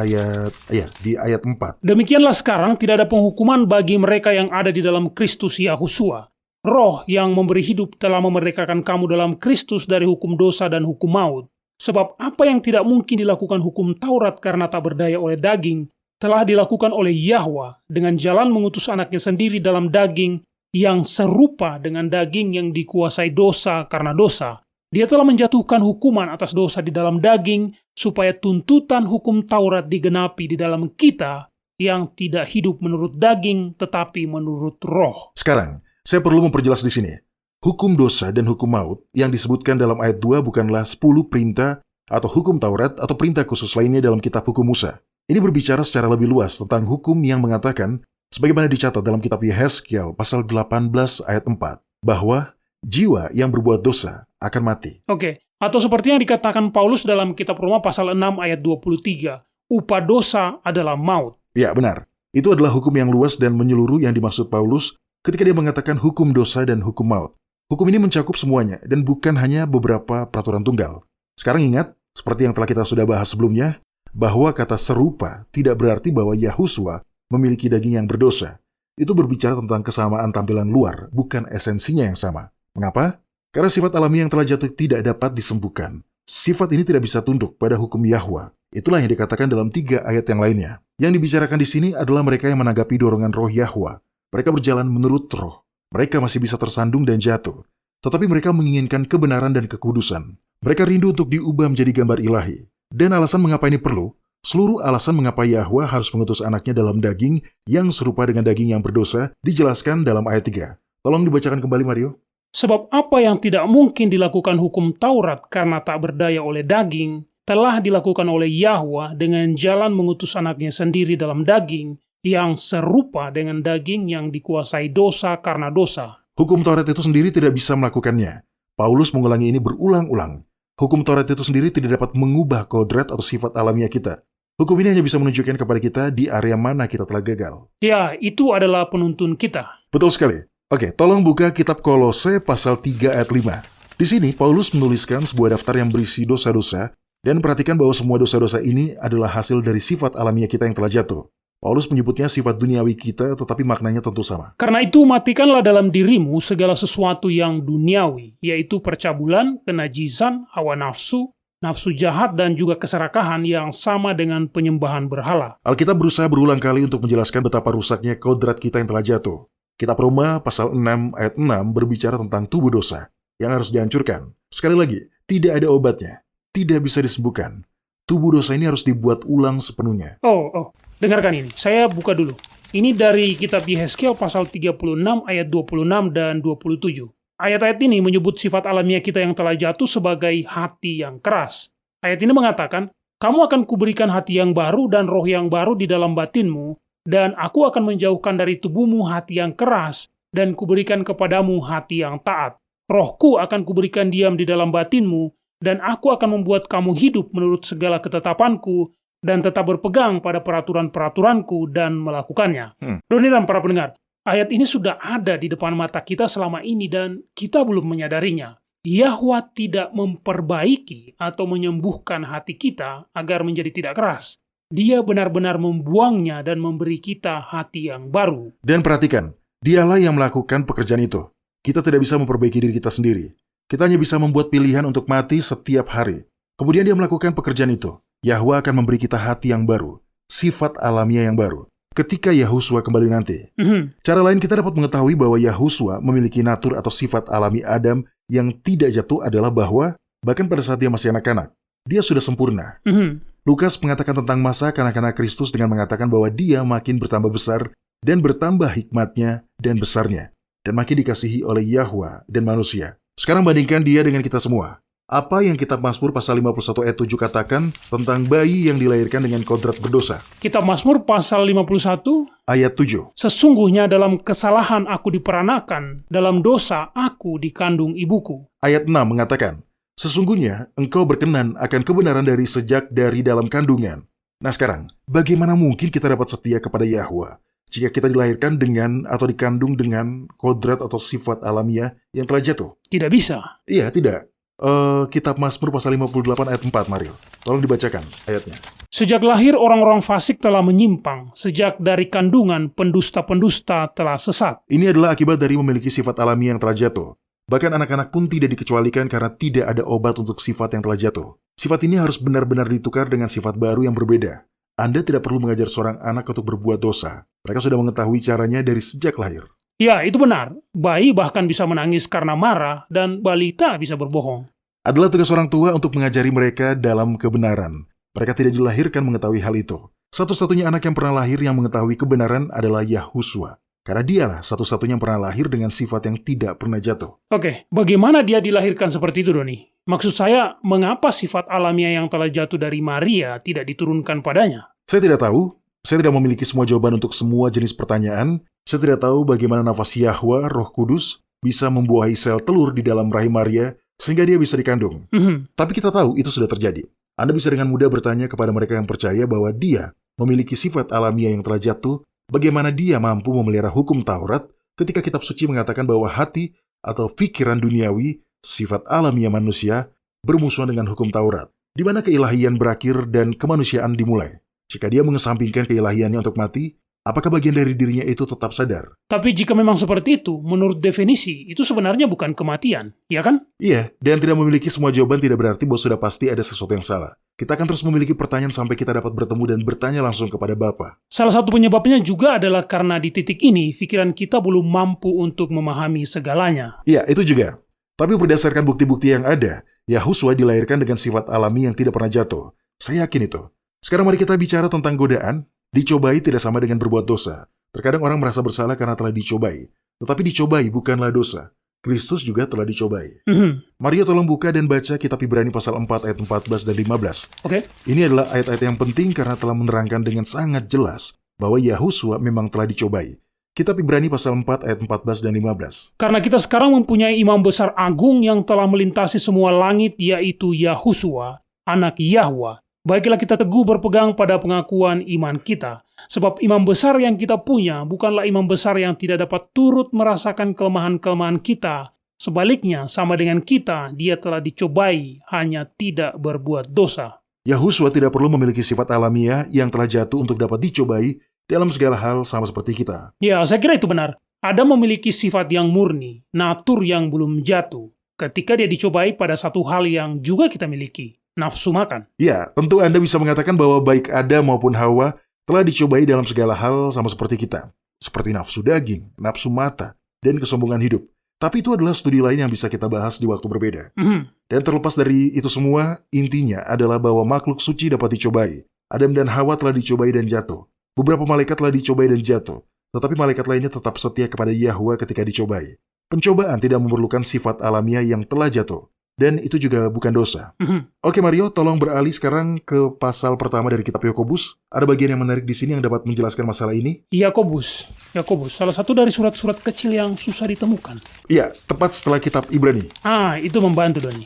di ayat 4. "Demikianlah sekarang tidak ada penghukuman bagi mereka yang ada di dalam Kristus Yahusua. Roh yang memberi hidup telah memerdekakan kamu dalam Kristus dari hukum dosa dan hukum maut. Sebab apa yang tidak mungkin dilakukan hukum Taurat karena tak berdaya oleh daging, telah dilakukan oleh Yahwa dengan jalan mengutus anaknya sendiri dalam daging yang serupa dengan daging yang dikuasai dosa karena dosa. Dia telah menjatuhkan hukuman atas dosa di dalam daging, supaya tuntutan hukum Taurat digenapi di dalam kita yang tidak hidup menurut daging, tetapi menurut roh." Sekarang, saya perlu memperjelas di sini. Hukum dosa dan hukum maut yang disebutkan dalam ayat 2 bukanlah 10 perintah atau hukum Taurat atau perintah khusus lainnya dalam kitab hukum Musa. Ini berbicara secara lebih luas tentang hukum yang mengatakan, sebagaimana dicatat dalam kitab Yehezkiel pasal 18 ayat 4, bahwa jiwa yang berbuat dosa akan mati. Oke, atau seperti yang dikatakan Paulus dalam kitab Roma pasal 6 ayat 23, upah dosa adalah maut. Ya, benar. Itu adalah hukum yang luas dan menyeluruh yang dimaksud Paulus ketika dia mengatakan hukum dosa dan hukum maut. Hukum ini mencakup semuanya dan bukan hanya beberapa peraturan tunggal. Sekarang ingat, seperti yang telah kita sudah bahas sebelumnya, bahwa kata serupa tidak berarti bahwa Yahusua memiliki daging yang berdosa. Itu berbicara tentang kesamaan tampilan luar, bukan esensinya yang sama. Mengapa? Karena sifat alami yang telah jatuh tidak dapat disembuhkan. Sifat ini tidak bisa tunduk pada hukum Yahwa. Itulah yang dikatakan dalam 3 ayat yang lainnya. Yang dibicarakan di sini adalah mereka yang menanggapi dorongan roh Yahwa. Mereka berjalan menurut roh. Mereka masih bisa tersandung dan jatuh. Tetapi mereka menginginkan kebenaran dan kekudusan. Mereka rindu untuk diubah menjadi gambar ilahi. Dan alasan mengapa ini perlu, seluruh alasan mengapa Yahwa harus mengutus anaknya dalam daging yang serupa dengan daging yang berdosa dijelaskan dalam ayat 3. Tolong dibacakan kembali, Mario. Sebab apa yang tidak mungkin dilakukan hukum Taurat karena tak berdaya oleh daging, telah dilakukan oleh Yahwa dengan jalan mengutus anaknya sendiri dalam daging, yang serupa dengan daging yang dikuasai dosa karena dosa. Hukum Taurat itu sendiri tidak bisa melakukannya. Paulus mengulangi ini berulang-ulang. Hukum Taurat itu sendiri tidak dapat mengubah kodrat atau sifat alamiah kita. Hukum ini hanya bisa menunjukkan kepada kita di area mana kita telah gagal. Ya, itu adalah penuntun kita. Betul sekali. Oke, tolong buka kitab Kolose pasal 3 ayat 5. Di sini, Paulus menuliskan sebuah daftar yang berisi dosa-dosa, dan perhatikan bahwa semua dosa-dosa ini adalah hasil dari sifat alamiah kita yang telah jatuh. Paulus menyebutnya sifat duniawi kita, tetapi maknanya tentu sama. Karena itu matikanlah dalam dirimu segala sesuatu yang duniawi, yaitu percabulan, kenajisan, hawa nafsu, nafsu jahat, dan juga keserakahan yang sama dengan penyembahan berhala. Alkitab berusaha berulang kali untuk menjelaskan betapa rusaknya kodrat kita yang telah jatuh. Kitab Roma pasal 6 ayat 6 berbicara tentang tubuh dosa yang harus dihancurkan. Sekali lagi, tidak ada obatnya, tidak bisa disembuhkan. Tubuh dosa ini harus dibuat ulang sepenuhnya. Dengarkan ini, saya buka dulu. Ini dari kitab Yehezkiel pasal 36 ayat 26 dan 27. Ayat-ayat ini menyebut sifat alamiah kita yang telah jatuh sebagai hati yang keras. Ayat ini mengatakan, kamu akan kuberikan hati yang baru dan roh yang baru di dalam batinmu, dan aku akan menjauhkan dari tubuhmu hati yang keras, dan kuberikan kepadamu hati yang taat. Rohku akan kuberikan diam di dalam batinmu, dan aku akan membuat kamu hidup menurut segala ketetapanku, dan tetap berpegang pada peraturan-peraturanku dan melakukannya. Doni dan para pendengar, ayat ini sudah ada di depan mata kita selama ini, dan kita belum menyadarinya. Yahwa tidak memperbaiki atau menyembuhkan hati kita agar menjadi tidak keras. Dia benar-benar membuangnya dan memberi kita hati yang baru. Dan perhatikan, dialah yang melakukan pekerjaan itu. Kita tidak bisa memperbaiki diri kita sendiri. Kita hanya bisa membuat pilihan untuk mati setiap hari. Kemudian dia melakukan pekerjaan itu. Yahwa akan memberi kita hati yang baru, sifat alamiah yang baru. Ketika Yahusua kembali nanti. Cara lain kita dapat mengetahui bahwa Yahusua memiliki natur atau sifat alami Adam yang tidak jatuh adalah bahwa, bahkan pada saat dia masih anak-anak, dia sudah sempurna. Lukas mengatakan tentang masa kanak-kanak Kristus dengan mengatakan bahwa dia makin bertambah besar dan bertambah hikmatnya dan besarnya, dan makin dikasihi oleh Yahwa dan manusia. Sekarang bandingkan dia dengan kita semua. Apa yang kitab Mazmur pasal 51 ayat 7 katakan tentang bayi yang dilahirkan dengan kodrat berdosa? Kitab Mazmur pasal 51 ayat 7. Sesungguhnya dalam kesalahan aku diperanakan, dalam dosa aku dikandung ibuku. Ayat 6 mengatakan, sesungguhnya engkau berkenan akan kebenaran dari dalam kandungan. Nah sekarang, bagaimana mungkin kita dapat setia kepada Yahwa jika kita dilahirkan dengan atau dikandung dengan kodrat atau sifat alamiah yang telah jatuh? Tidak bisa. Iya, tidak. Kitab Mazmur pasal 58 ayat 4, Mario. Tolong dibacakan ayatnya. Sejak lahir orang-orang fasik telah menyimpang, sejak dari kandungan pendusta-pendusta telah sesat. Ini adalah akibat dari memiliki sifat alamiah yang telah jatuh. Bahkan anak-anak pun tidak dikecualikan karena tidak ada obat untuk sifat yang telah jatuh. Sifat ini harus benar-benar ditukar dengan sifat baru yang berbeda. Anda tidak perlu mengajar seorang anak untuk berbuat dosa. Mereka sudah mengetahui caranya dari sejak lahir. Ya, itu benar. Bayi bahkan bisa menangis karena marah, dan balita bisa berbohong. Adalah tugas orang tua untuk mengajari mereka dalam kebenaran. Mereka tidak dilahirkan mengetahui hal itu. Satu-satunya anak yang pernah lahir yang mengetahui kebenaran adalah Yahusua. Karena dialah satu-satunya yang pernah lahir dengan sifat yang tidak pernah jatuh. Oke, bagaimana dia dilahirkan seperti itu, Doni? Maksud saya, mengapa sifat alamiah yang telah jatuh dari Maria tidak diturunkan padanya? Saya tidak tahu. Saya tidak memiliki semua jawaban untuk semua jenis pertanyaan. Saya tidak tahu bagaimana nafas Yahwa, Roh Kudus, bisa membuahi sel telur di dalam rahim Maria sehingga dia bisa dikandung. Tapi kita tahu itu sudah terjadi. Anda bisa dengan mudah bertanya kepada mereka yang percaya bahwa dia memiliki sifat alamiah yang telah jatuh, bagaimana dia mampu memelihara hukum Taurat ketika kitab suci mengatakan bahwa hati atau pikiran duniawi, sifat alamiah manusia, bermusuhan dengan hukum Taurat, di mana keilahian berakhir dan kemanusiaan dimulai. Jika dia mengesampingkan keilahiannya untuk mati, apakah bagian dari dirinya itu tetap sadar? Tapi jika memang seperti itu, menurut definisi, itu sebenarnya bukan kematian, ya kan? Iya, dan tidak memiliki semua jawaban tidak berarti bahwa sudah pasti ada sesuatu yang salah. Kita akan terus memiliki pertanyaan sampai kita dapat bertemu dan bertanya langsung kepada Bapa. Salah satu penyebabnya juga adalah karena di titik ini, pikiran kita belum mampu untuk memahami segalanya. Iya, itu juga. Tapi berdasarkan bukti-bukti yang ada, Yahuswa dilahirkan dengan sifat alami yang tidak pernah jatuh. Saya yakin itu. Sekarang mari kita bicara tentang godaan. Dicobai tidak sama dengan berbuat dosa. Terkadang orang merasa bersalah karena telah dicobai. Tetapi dicobai bukanlah dosa. Kristus juga telah dicobai. Mario tolong buka dan baca kitab Ibrani pasal 4 ayat 14 dan 15. Oke. Ini adalah ayat-ayat yang penting karena telah menerangkan dengan sangat jelas bahwa Yahuswa memang telah dicobai. Kitab Ibrani pasal 4 ayat 14 dan 15. Karena kita sekarang mempunyai imam besar agung yang telah melintasi semua langit, yaitu Yahuswa, anak Yahwa. Baiklah kita teguh berpegang pada pengakuan iman kita. Sebab imam besar yang kita punya bukanlah imam besar yang tidak dapat turut merasakan kelemahan-kelemahan kita. Sebaliknya, sama dengan kita, dia telah dicobai, hanya tidak berbuat dosa. Yahuswa tidak perlu memiliki sifat alamiah yang telah jatuh untuk dapat dicobai dalam segala hal sama seperti kita. Ya, saya kira itu benar. Adam memiliki sifat yang murni, natur yang belum jatuh. Ketika dia dicobai pada satu hal yang juga kita miliki. Nafsu makan. Ya, tentu Anda bisa mengatakan bahwa baik Adam maupun Hawa telah dicobai dalam segala hal sama seperti kita. Seperti nafsu daging, nafsu mata, dan kesombongan hidup. Tapi itu adalah studi lain yang bisa kita bahas di waktu berbeda. Dan terlepas dari itu semua, intinya adalah bahwa makhluk suci dapat dicobai. Adam dan Hawa telah dicobai dan jatuh. Beberapa malaikat telah dicobai dan jatuh. Tetapi malaikat lainnya tetap setia kepada Yahwa ketika dicobai. Pencobaan tidak memerlukan sifat alamiah yang telah jatuh. Dan itu juga bukan dosa. Oke Mario, tolong beralih sekarang ke pasal pertama dari kitab Yakobus. Ada bagian yang menarik di sini yang dapat menjelaskan masalah ini. Yakobus, salah satu dari surat-surat kecil yang susah ditemukan. Iya, tepat setelah kitab Ibrani. Itu membantu Doni.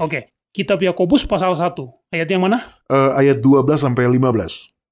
Oke, kitab Yakobus pasal 1. Ayat yang mana? Ayat 12-15.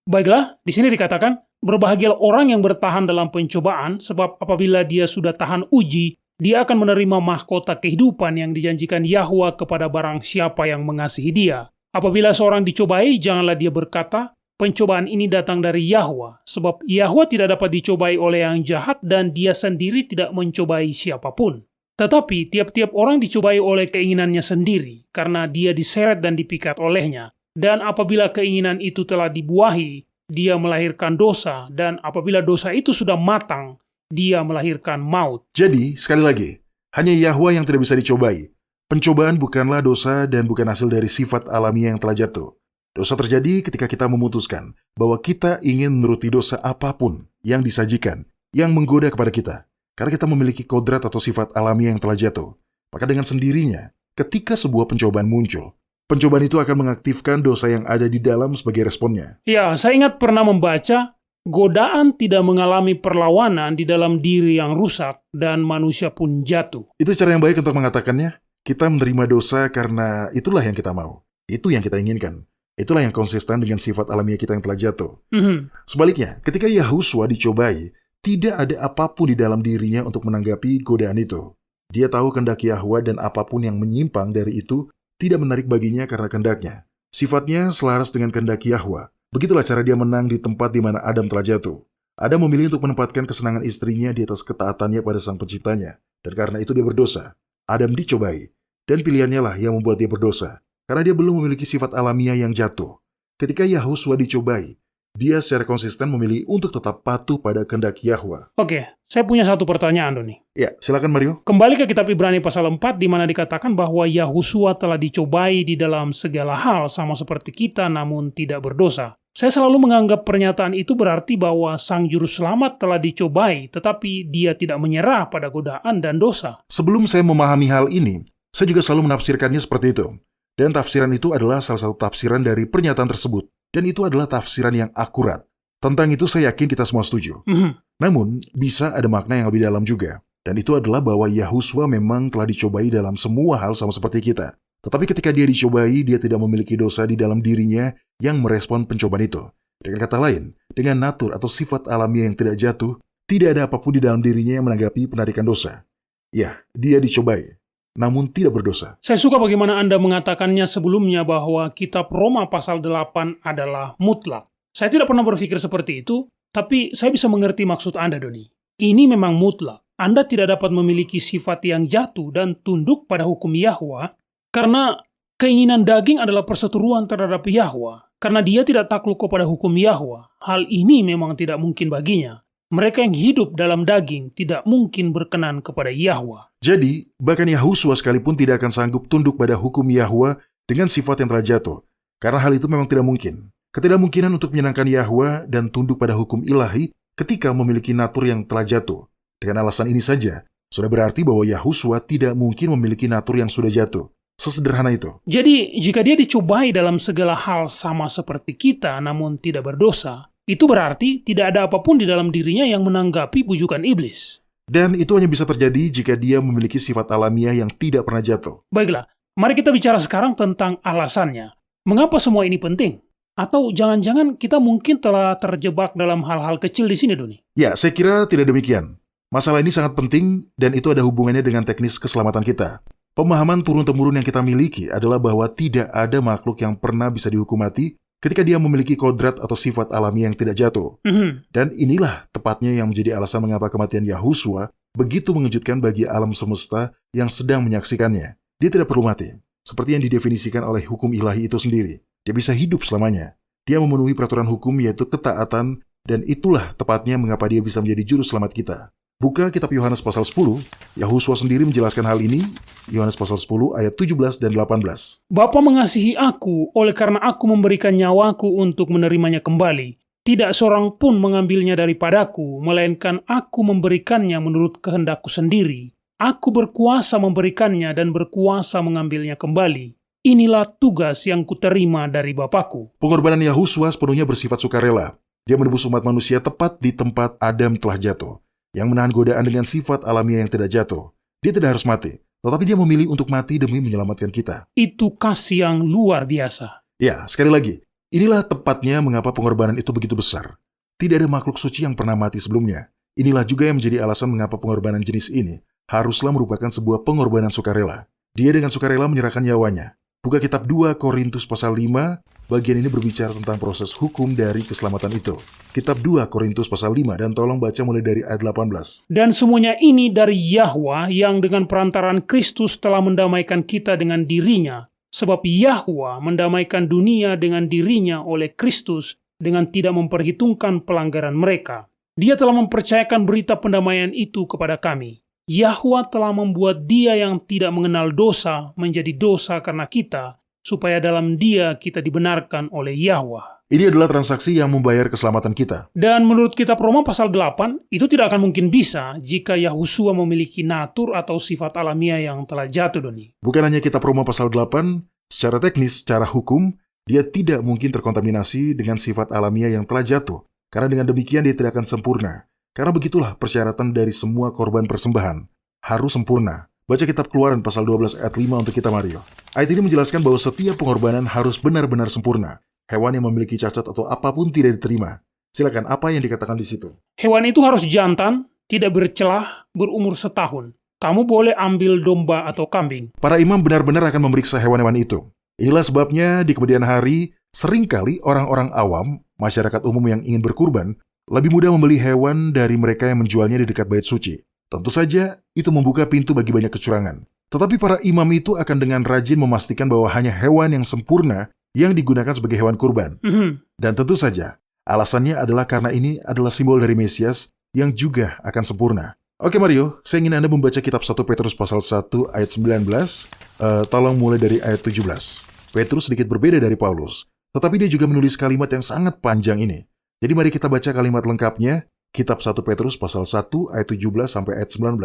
Baiklah, di sini dikatakan, berbahagialah orang yang bertahan dalam pencobaan, sebab apabila dia sudah tahan uji, dia akan menerima mahkota kehidupan yang dijanjikan Yahwa kepada barang siapa yang mengasihi dia. Apabila seorang dicobai, janganlah dia berkata, pencobaan ini datang dari Yahwa, sebab Yahwa tidak dapat dicobai oleh yang jahat dan dia sendiri tidak mencobai siapapun. Tetapi tiap-tiap orang dicobai oleh keinginannya sendiri, karena dia diseret dan dipikat olehnya. Dan apabila keinginan itu telah dibuahi, dia melahirkan dosa, dan apabila dosa itu sudah matang, dia melahirkan maut. Jadi, sekali lagi, hanya Yahwa yang tidak bisa dicobai. Pencobaan bukanlah dosa dan bukan hasil dari sifat alamiah yang telah jatuh. Dosa terjadi ketika kita memutuskan bahwa kita ingin menuruti dosa apapun yang disajikan, yang menggoda kepada kita. Karena kita memiliki kodrat atau sifat alamiah yang telah jatuh. Maka dengan sendirinya, ketika sebuah pencobaan muncul, pencobaan itu akan mengaktifkan dosa yang ada di dalam sebagai responnya. Ya, saya ingat pernah membaca, godaan tidak mengalami perlawanan di dalam diri yang rusak dan manusia pun jatuh. Itu cara yang baik untuk mengatakannya. Kita menerima dosa karena itulah yang kita mau. Itu yang kita inginkan. Itulah yang konsisten dengan sifat alamiah kita yang telah jatuh. Sebaliknya, ketika Yahuswa dicobai, tidak ada apapun di dalam dirinya untuk menanggapi godaan itu. Dia tahu kehendak Yahwa dan apapun yang menyimpang dari itu tidak menarik baginya karena kehendaknya. Sifatnya selaras dengan kehendak Yahwa. Begitulah cara dia menang di tempat di mana Adam telah jatuh. Adam memilih untuk menempatkan kesenangan istrinya di atas ketaatannya pada Sang Penciptanya. Dan karena itu dia berdosa. Adam dicobai. Dan pilihannya lah yang membuat dia berdosa. Karena dia belum memiliki sifat alamiah yang jatuh. Ketika Yahuswa dicobai, dia secara konsisten memilih untuk tetap patuh pada kehendak Yahwa. Oke, saya punya satu pertanyaan, Doni. Ya, silakan Mario. Kembali ke kitab Ibrani pasal 4, di mana dikatakan bahwa Yahuswa telah dicobai di dalam segala hal sama seperti kita, namun tidak berdosa. Saya selalu menganggap pernyataan itu berarti bahwa Sang Juru Selamat telah dicobai, tetapi dia tidak menyerah pada godaan dan dosa. Sebelum saya memahami hal ini, saya juga selalu menafsirkannya seperti itu. Dan tafsiran itu adalah salah satu tafsiran dari pernyataan tersebut. Dan itu adalah tafsiran yang akurat. Tentang itu saya yakin kita semua setuju. Namun, bisa ada makna yang lebih dalam juga. Dan itu adalah bahwa Yahuswa memang telah dicobai dalam semua hal sama seperti kita. Tetapi ketika dia dicobai, dia tidak memiliki dosa di dalam dirinya yang merespon pencobaan itu. Dengan kata lain, dengan natur atau sifat alamiah yang tidak jatuh, tidak ada apapun di dalam dirinya yang menanggapi penarikan dosa. Ya, dia dicobai, namun tidak berdosa. Saya suka bagaimana Anda mengatakannya sebelumnya bahwa kitab Roma pasal 8 adalah mutlak. Saya tidak pernah berpikir seperti itu, Tapi saya bisa mengerti maksud Anda, Doni. Ini memang mutlak. Anda tidak dapat memiliki sifat yang jatuh dan tunduk pada hukum Yahwa karena keinginan daging adalah perseteruan terhadap Yahwa. Karena dia tidak takluk kepada hukum Yahwa. Hal ini memang tidak mungkin baginya. Mereka yang hidup dalam daging tidak mungkin berkenan kepada Yahwa. Jadi, bahkan Yahusua sekalipun tidak akan sanggup tunduk pada hukum Yahwa dengan sifat yang telah jatuh. Karena hal itu memang tidak mungkin. Ketidakmungkinan untuk menyenangkan Yahwa dan tunduk pada hukum ilahi ketika memiliki natur yang telah jatuh. Dengan alasan ini saja, sudah berarti bahwa Yahusua tidak mungkin memiliki natur yang sudah jatuh. Sesederhana itu. Jadi, jika dia dicobai dalam segala hal sama seperti kita namun tidak berdosa, itu berarti tidak ada apapun di dalam dirinya yang menanggapi bujukan iblis. Dan itu hanya bisa terjadi jika dia memiliki sifat alamiah yang tidak pernah jatuh. Baiklah, mari kita bicara sekarang tentang alasannya. Mengapa semua ini penting? Atau jangan-jangan kita mungkin telah terjebak dalam hal-hal kecil di sini, Doni? Ya, saya kira tidak demikian. Masalah ini sangat penting dan itu ada hubungannya dengan teknis keselamatan kita. Pemahaman turun-temurun yang kita miliki adalah bahwa tidak ada makhluk yang pernah bisa dihukum mati ketika dia memiliki kodrat atau sifat alami yang tidak jatuh. Dan inilah tepatnya yang menjadi alasan mengapa kematian Yahusua begitu mengejutkan bagi alam semesta yang sedang menyaksikannya. Dia tidak perlu mati, seperti yang didefinisikan oleh hukum ilahi itu sendiri. Dia bisa hidup selamanya. Dia memenuhi peraturan hukum yaitu ketaatan, dan itulah tepatnya mengapa dia bisa menjadi juru selamat kita. Buka kitab Yohanes pasal 10, Yahusua sendiri menjelaskan hal ini, Yohanes pasal 10 ayat 17 dan 18. Bapa mengasihi aku oleh karena aku memberikan nyawaku untuk menerimanya kembali. Tidak seorang pun mengambilnya daripadaku, melainkan aku memberikannya menurut kehendakku sendiri. Aku berkuasa memberikannya dan berkuasa mengambilnya kembali. Inilah tugas yang kuterima dari Bapakku. Pengorbanan Yahusua sepenuhnya bersifat sukarela. Dia menebus umat manusia tepat di tempat Adam telah jatuh, yang menahan godaan dengan sifat alamiah yang tidak jatuh. Dia tidak harus mati, tetapi dia memilih untuk mati demi menyelamatkan kita. Itu kasih yang luar biasa. Ya, sekali lagi, inilah tepatnya mengapa pengorbanan itu begitu besar. Tidak ada makhluk suci yang pernah mati sebelumnya. Inilah juga yang menjadi alasan mengapa pengorbanan jenis ini haruslah merupakan sebuah pengorbanan sukarela. Dia dengan sukarela menyerahkan nyawanya. Buka kitab 2 Korintus pasal 5, bagian ini berbicara tentang proses hukum dari keselamatan itu. Kitab 2 Korintus pasal 5, dan tolong baca mulai dari ayat 18. Dan semuanya ini dari Yahwa yang dengan perantaraan Kristus telah mendamaikan kita dengan dirinya. Sebab Yahwa mendamaikan dunia dengan dirinya oleh Kristus dengan tidak memperhitungkan pelanggaran mereka. Dia telah mempercayakan berita pendamaian itu kepada kami. Yahwa telah membuat dia yang tidak mengenal dosa menjadi dosa karena kita, supaya dalam dia kita dibenarkan oleh Yahwa. Ini adalah transaksi yang membayar keselamatan kita. Dan menurut kitab Roma pasal 8, itu tidak akan mungkin bisa jika Yahusua memiliki natur atau sifat alamiah yang telah jatuh, Doni. Bukan hanya kitab Roma pasal 8, secara teknis, secara hukum, dia tidak mungkin terkontaminasi dengan sifat alamiah yang telah jatuh. Karena dengan demikian dia tidak akan sempurna. Karena begitulah persyaratan dari semua korban persembahan. Harus sempurna. Baca kitab Keluaran pasal 12 ayat 5 untuk kita, Mario. Ayat ini menjelaskan bahwa setiap pengorbanan harus benar-benar sempurna. Hewan yang memiliki cacat atau apapun tidak diterima. Silakan, apa yang dikatakan di situ? Hewan itu harus jantan, tidak bercelah, berumur setahun. Kamu boleh ambil domba atau kambing. Para imam benar-benar akan memeriksa hewan-hewan itu. Inilah sebabnya di kemudian hari, seringkali orang-orang awam, masyarakat umum yang ingin berkurban, lebih mudah membeli hewan dari mereka yang menjualnya di dekat bait suci. Tentu saja, itu membuka pintu bagi banyak kecurangan. Tetapi para imam itu akan dengan rajin memastikan bahwa hanya hewan yang sempurna yang digunakan sebagai hewan kurban. Dan tentu saja, alasannya adalah karena ini adalah simbol dari Mesias yang juga akan sempurna. Oke Mario, saya ingin Anda membaca kitab 1 Petrus pasal 1 ayat 19, tolong mulai dari ayat 17. Petrus sedikit berbeda dari Paulus, tetapi dia juga menulis kalimat yang sangat panjang ini. Jadi mari kita baca kalimat lengkapnya, kitab 1 Petrus pasal 1 ayat 17 sampai ayat 19.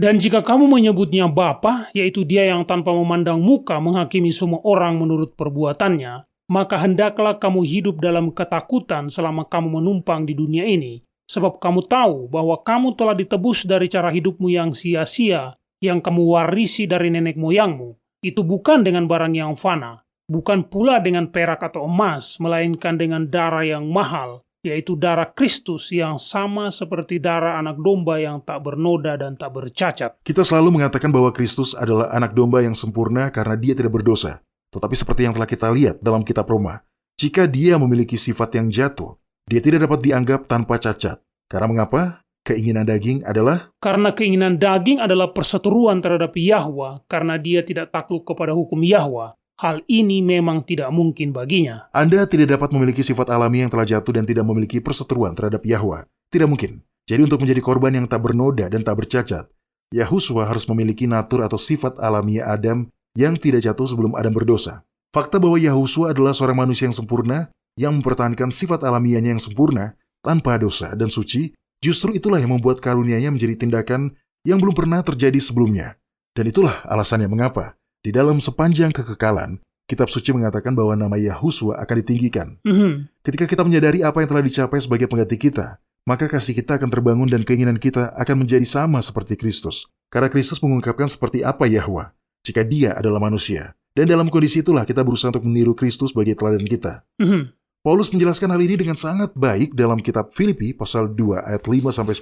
Dan jika kamu menyebutnya Bapa, yaitu dia yang tanpa memandang muka menghakimi semua orang menurut perbuatannya, maka hendaklah kamu hidup dalam ketakutan selama kamu menumpang di dunia ini. Sebab kamu tahu bahwa kamu telah ditebus dari cara hidupmu yang sia-sia, yang kamu warisi dari nenek moyangmu. Itu bukan dengan barang yang fana, bukan pula dengan perak atau emas, melainkan dengan darah yang mahal, yaitu darah Kristus yang sama seperti darah anak domba yang tak bernoda dan tak bercacat. Kita selalu mengatakan bahwa Kristus adalah anak domba yang sempurna karena dia tidak berdosa. Tetapi seperti yang telah kita lihat dalam kitab Roma, jika dia memiliki sifat yang jatuh, Dia tidak dapat dianggap tanpa cacat. Karena mengapa? Keinginan daging adalah Karena keinginan daging adalah perseteruan terhadap Yahwa, karena dia tidak takluk kepada hukum Yahwa. Hal ini memang tidak mungkin baginya. Anda tidak dapat memiliki sifat alami yang telah jatuh dan tidak memiliki perseteruan terhadap Yahwa. Tidak mungkin. Jadi untuk menjadi korban yang tak bernoda dan tak bercacat, Yahuswa harus memiliki natur atau sifat alamiah Adam yang tidak jatuh sebelum Adam berdosa. Fakta bahwa Yahuswa adalah seorang manusia yang sempurna, yang mempertahankan sifat alamiahnya yang sempurna, tanpa dosa dan suci, justru itulah yang membuat karunia-Nya menjadi tindakan yang belum pernah terjadi sebelumnya. Dan itulah alasannya mengapa di dalam sepanjang kekekalan, Kitab Suci mengatakan bahwa nama Yahuswa akan ditinggikan. Ketika kita menyadari apa yang telah dicapai sebagai pengganti kita, maka kasih kita akan terbangun dan keinginan kita akan menjadi sama seperti Kristus. Karena Kristus mengungkapkan seperti apa Yahwa, jika Dia adalah manusia. Dan dalam kondisi itulah kita berusaha untuk meniru Kristus sebagai teladan kita. Paulus menjelaskan hal ini dengan sangat baik dalam kitab Filipi pasal 2 ayat 5-10.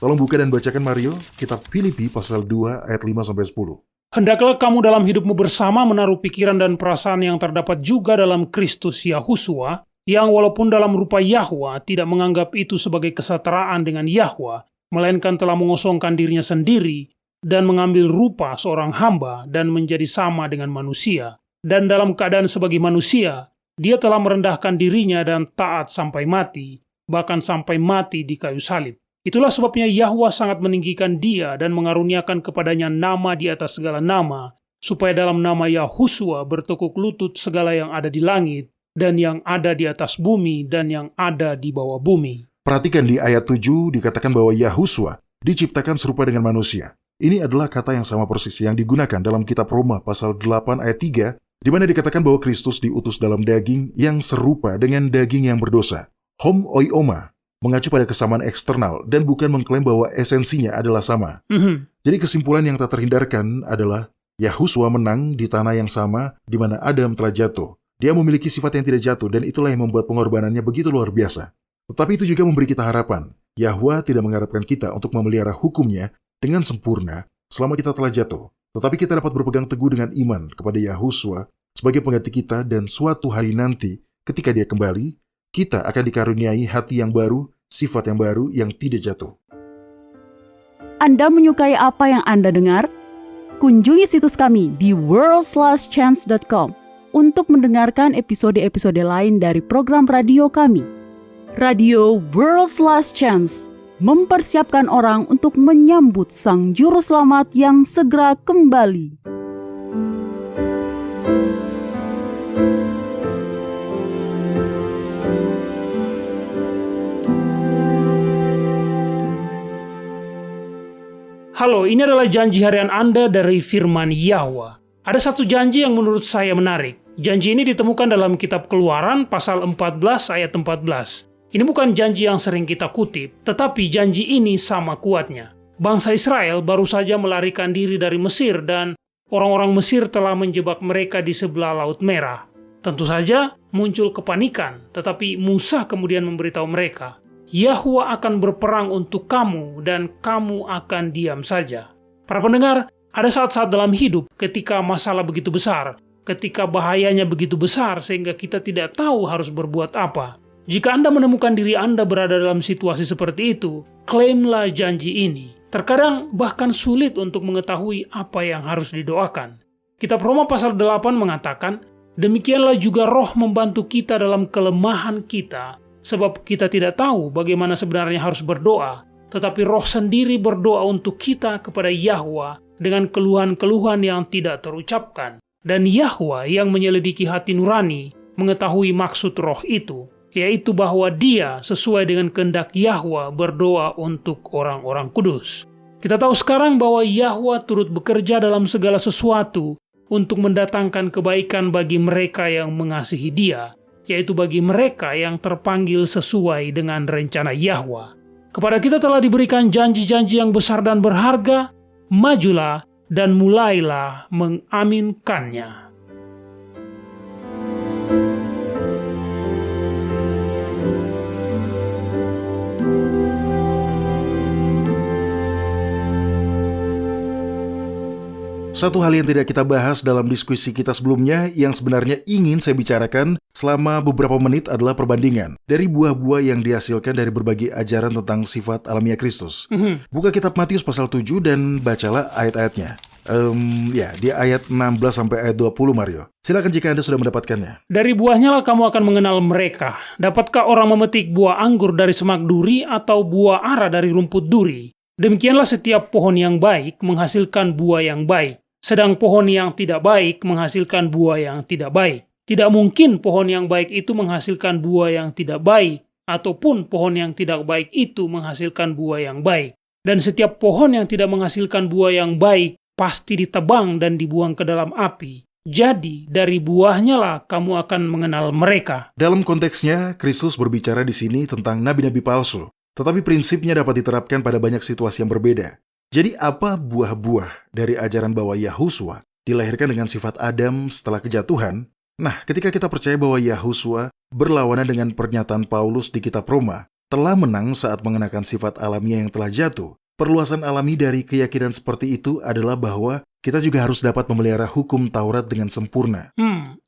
Tolong buka dan bacakan Mario, kitab Filipi pasal 2 ayat 5-10. Hendaklah kamu dalam hidupmu bersama menaruh pikiran dan perasaan yang terdapat juga dalam Kristus Yahuswa, yang walaupun dalam rupa Yahwa tidak menganggap itu sebagai kesetaraan dengan Yahwa, melainkan telah mengosongkan dirinya sendiri dan mengambil rupa seorang hamba dan menjadi sama dengan manusia. Dan dalam keadaan sebagai manusia, Dia telah merendahkan dirinya dan taat sampai mati, bahkan sampai mati di kayu salib. Itulah sebabnya Yahwa sangat meninggikan Dia dan mengaruniakan kepadanya nama di atas segala nama, supaya dalam nama Yahuswa bertekuk lutut segala yang ada di langit, dan yang ada di atas bumi, dan yang ada di bawah bumi. Perhatikan di ayat 7 dikatakan bahwa Yahuswa diciptakan serupa dengan manusia. Ini adalah kata yang sama persis yang digunakan dalam kitab Roma pasal 8 ayat 3, di mana dikatakan bahwa Kristus diutus dalam daging yang serupa dengan daging yang berdosa. Hom oioma, mengacu pada kesamaan eksternal dan bukan mengklaim bahwa esensinya adalah sama. Jadi kesimpulan yang tak terhindarkan adalah Yahuswa menang di tanah yang sama di mana Adam telah jatuh. Dia memiliki sifat yang tidak jatuh dan itulah yang membuat pengorbanannya begitu luar biasa. Tetapi itu juga memberi kita harapan. Yahwa tidak mengharapkan kita untuk memelihara hukumnya dengan sempurna selama kita telah jatuh. Tetapi kita dapat berpegang teguh dengan iman kepada Yahuswa sebagai pengganti kita dan suatu hari nanti ketika Dia kembali, kita akan dikaruniai hati yang baru, sifat yang baru yang tidak jatuh. Anda menyukai apa yang Anda dengar? Kunjungi situs kami di worldslastchance.com untuk mendengarkan episode-episode lain dari program radio kami. Radio World's Last Chance mempersiapkan orang untuk menyambut Sang Juru Selamat yang segera kembali. Halo, ini adalah janji harian Anda dari firman Yahwa. Ada satu janji yang menurut saya menarik. Janji ini ditemukan dalam kitab Keluaran pasal 14 ayat 14. Ini bukan janji yang sering kita kutip, tetapi janji ini sama kuatnya. Bangsa Israel baru saja melarikan diri dari Mesir dan orang-orang Mesir telah menjebak mereka di sebelah Laut Merah. Tentu saja muncul kepanikan, tetapi Musa kemudian memberitahu mereka, Yahwa akan berperang untuk kamu dan kamu akan diam saja. Para pendengar, ada saat-saat dalam hidup ketika masalah begitu besar, ketika bahayanya begitu besar sehingga kita tidak tahu harus berbuat apa. Jika Anda menemukan diri Anda berada dalam situasi seperti itu, klaimlah janji ini. Terkadang bahkan sulit untuk mengetahui apa yang harus didoakan. Kitab Roma pasal 8 mengatakan, demikianlah juga Roh membantu kita dalam kelemahan kita, sebab kita tidak tahu bagaimana sebenarnya harus berdoa, tetapi Roh sendiri berdoa untuk kita kepada Yahwa dengan keluhan-keluhan yang tidak terucapkan. Dan Yahwa yang menyelidiki hati nurani mengetahui maksud Roh itu, yaitu bahwa Dia sesuai dengan kehendak Yahwa berdoa untuk orang-orang kudus. Kita tahu sekarang bahwa Yahwa turut bekerja dalam segala sesuatu untuk mendatangkan kebaikan bagi mereka yang mengasihi Dia, yaitu bagi mereka yang terpanggil sesuai dengan rencana Yahwa. Kepada kita telah diberikan janji-janji yang besar dan berharga, majulah dan mulailah mengaminkannya. Satu hal yang tidak kita bahas dalam diskusi kita sebelumnya yang sebenarnya ingin saya bicarakan selama beberapa menit adalah perbandingan dari buah-buah yang dihasilkan dari berbagai ajaran tentang sifat alamiah Kristus. Buka kitab Matius pasal 7 dan bacalah ayat-ayatnya. Di ayat 16 sampai ayat 20, Mario. Silakan jika Anda sudah mendapatkannya. Dari buahnya lah kamu akan mengenal mereka. Dapatkah orang memetik buah anggur dari semak duri atau buah ara dari rumput duri? Demikianlah setiap pohon yang baik menghasilkan buah yang baik. Sedang pohon yang tidak baik menghasilkan buah yang tidak baik. Tidak mungkin pohon yang baik itu menghasilkan buah yang tidak baik, ataupun pohon yang tidak baik itu menghasilkan buah yang baik. Dan setiap pohon yang tidak menghasilkan buah yang baik pasti ditebang dan dibuang ke dalam api. Jadi, dari buahnya lah kamu akan mengenal mereka. Dalam konteksnya, Kristus berbicara di sini tentang nabi-nabi palsu. Tetapi prinsipnya dapat diterapkan pada banyak situasi yang berbeda. Jadi apa buah-buah dari ajaran bahwa Yahusua dilahirkan dengan sifat Adam setelah kejatuhan? Nah, ketika kita percaya bahwa Yahusua berlawanan dengan pernyataan Paulus di kitab Roma, telah menang saat mengenakan sifat alamiah yang telah jatuh, perluasan alami dari keyakinan seperti itu adalah bahwa kita juga harus dapat memelihara hukum Taurat dengan sempurna.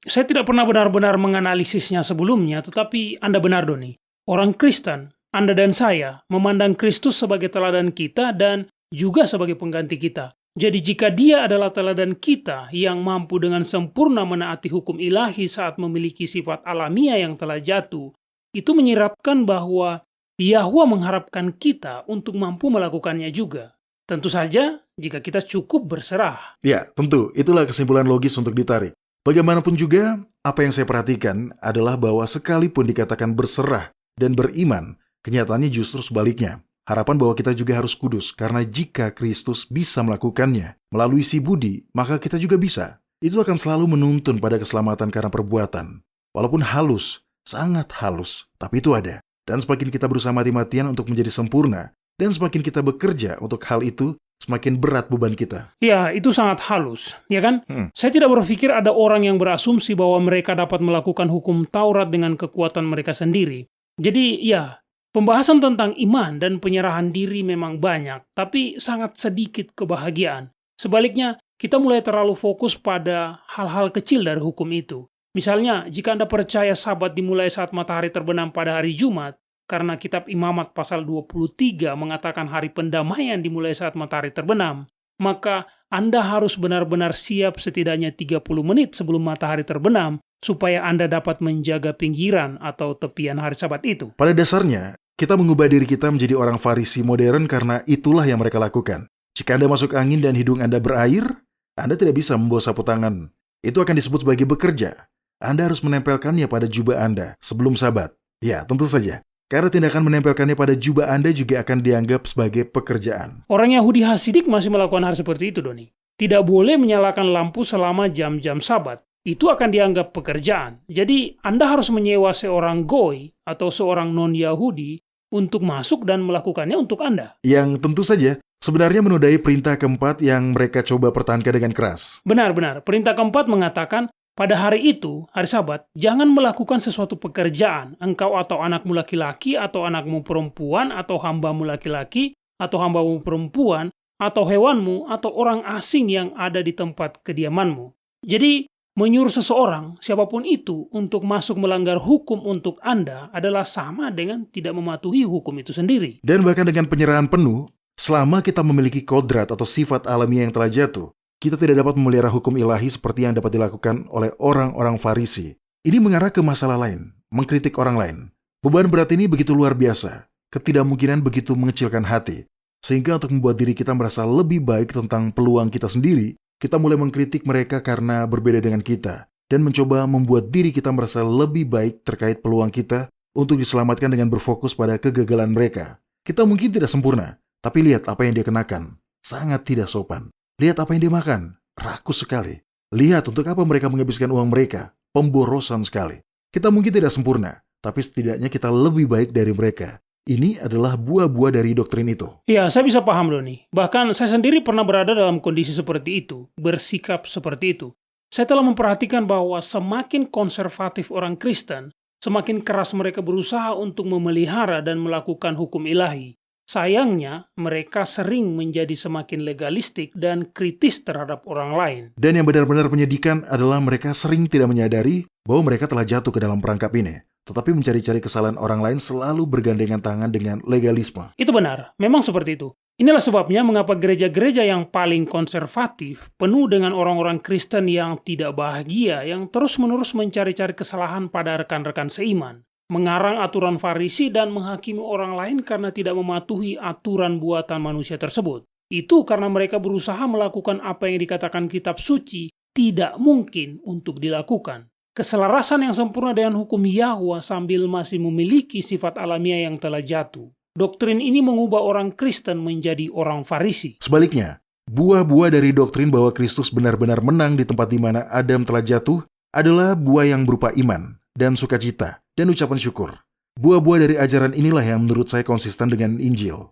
Saya tidak pernah benar-benar menganalisisnya sebelumnya, tetapi Anda benar, Doni. Orang Kristen, Anda dan saya, memandang Kristus sebagai teladan kita dan juga sebagai pengganti kita. Jadi jika dia adalah teladan kita yang mampu dengan sempurna menaati hukum ilahi saat memiliki sifat alamiah yang telah jatuh, itu menyiratkan bahwa Yahwa mengharapkan kita untuk mampu melakukannya juga. Tentu saja jika kita cukup berserah. Ya, tentu. Itulah kesimpulan logis untuk ditarik. Bagaimanapun juga, apa yang saya perhatikan adalah bahwa sekalipun dikatakan berserah dan beriman, kenyataannya justru sebaliknya. Harapan bahwa kita juga harus kudus, karena jika Kristus bisa melakukannya melalui si budi, maka kita juga bisa. Itu akan selalu menuntun pada keselamatan karena perbuatan. Walaupun halus, sangat halus, tapi itu ada. Dan semakin kita berusaha mati-matian untuk menjadi sempurna, dan semakin kita bekerja untuk hal itu, semakin berat beban kita. Ya, itu sangat halus, ya kan? Saya tidak berpikir ada orang yang berasumsi bahwa mereka dapat melakukan hukum Taurat dengan kekuatan mereka sendiri. Jadi, ya, pembahasan tentang iman dan penyerahan diri memang banyak, tapi sangat sedikit kebahagiaan. Sebaliknya, kita mulai terlalu fokus pada hal-hal kecil dari hukum itu. Misalnya, jika Anda percaya Sabat dimulai saat matahari terbenam pada hari Jumat, karena kitab Imamat pasal 23 mengatakan hari pendamaian dimulai saat matahari terbenam, maka Anda harus benar-benar siap setidaknya 30 menit sebelum matahari terbenam, supaya Anda dapat menjaga pinggiran atau tepian hari Sabat itu. Pada dasarnya, kita mengubah diri kita menjadi orang Farisi modern karena itulah yang mereka lakukan. Jika Anda masuk angin dan hidung Anda berair, Anda tidak bisa membawa sapu tangan. Itu akan disebut sebagai bekerja. Anda harus menempelkannya pada jubah Anda sebelum Sabat. Ya, tentu saja. Karena tindakan menempelkannya pada jubah Anda juga akan dianggap sebagai pekerjaan. Orang Yahudi Hasidik masih melakukan hal seperti itu, Doni. Tidak boleh menyalakan lampu selama jam-jam Sabat. Itu akan dianggap pekerjaan. Jadi, Anda harus menyewa seorang Goy atau seorang non-Yahudi untuk masuk dan melakukannya untuk Anda. Yang tentu saja sebenarnya menodai perintah keempat yang mereka coba pertahankan dengan keras. Benar-benar. Perintah keempat mengatakan, pada hari itu, hari Sabat, jangan melakukan sesuatu pekerjaan. Engkau atau anakmu laki-laki, atau anakmu perempuan, atau hambamu laki-laki, atau hambamu perempuan, atau hewanmu, atau orang asing yang ada di tempat kediamanmu. Jadi, menyuruh seseorang, siapapun itu, untuk masuk melanggar hukum untuk Anda adalah sama dengan tidak mematuhi hukum itu sendiri. Dan bahkan dengan penyerahan penuh, selama kita memiliki kodrat atau sifat alamiah yang telah jatuh, kita tidak dapat memelihara hukum ilahi seperti yang dapat dilakukan oleh orang-orang Farisi. Ini mengarah ke masalah lain, mengkritik orang lain. Beban berat ini begitu luar biasa, ketidakmungkinan begitu mengecilkan hati, sehingga untuk membuat diri kita merasa lebih baik tentang peluang kita sendiri, kita mulai mengkritik mereka karena berbeda dengan kita, dan mencoba membuat diri kita merasa lebih baik terkait peluang kita untuk diselamatkan dengan berfokus pada kegagalan mereka. Kita mungkin tidak sempurna, tapi lihat apa yang dia kenakan. Sangat tidak sopan. Lihat apa yang dia makan. Rakus sekali. Lihat untuk apa mereka menghabiskan uang mereka. Pemborosan sekali. Kita mungkin tidak sempurna, tapi setidaknya kita lebih baik dari mereka. Ini adalah buah-buah dari doktrin itu. Ya, saya bisa paham, Doni. Bahkan saya sendiri pernah berada dalam kondisi seperti itu, bersikap seperti itu. Saya telah memperhatikan bahwa semakin konservatif orang Kristen, semakin keras mereka berusaha untuk memelihara dan melakukan hukum ilahi. Sayangnya, mereka sering menjadi semakin legalistik dan kritis terhadap orang lain. Dan yang benar-benar menyedihkan adalah mereka sering tidak menyadari bahwa mereka telah jatuh ke dalam perangkap ini, tetapi mencari-cari kesalahan orang lain selalu bergandengan tangan dengan legalisme. Itu benar, memang seperti itu. Inilah sebabnya mengapa gereja-gereja yang paling konservatif penuh dengan orang-orang Kristen yang tidak bahagia, yang terus-menerus mencari-cari kesalahan pada rekan-rekan seiman, mengarang aturan Farisi dan menghakimi orang lain karena tidak mematuhi aturan buatan manusia tersebut. Itu karena mereka berusaha melakukan apa yang dikatakan kitab suci tidak mungkin untuk dilakukan. Keselarasan yang sempurna dengan hukum Yahwa sambil masih memiliki sifat alamiah yang telah jatuh. Doktrin ini mengubah orang Kristen menjadi orang Farisi. Sebaliknya, buah-buah dari doktrin bahwa Kristus benar-benar menang di tempat di mana Adam telah jatuh adalah buah yang berupa iman dan sukacita dan ucapan syukur. Buah-buah dari ajaran inilah yang menurut saya konsisten dengan Injil.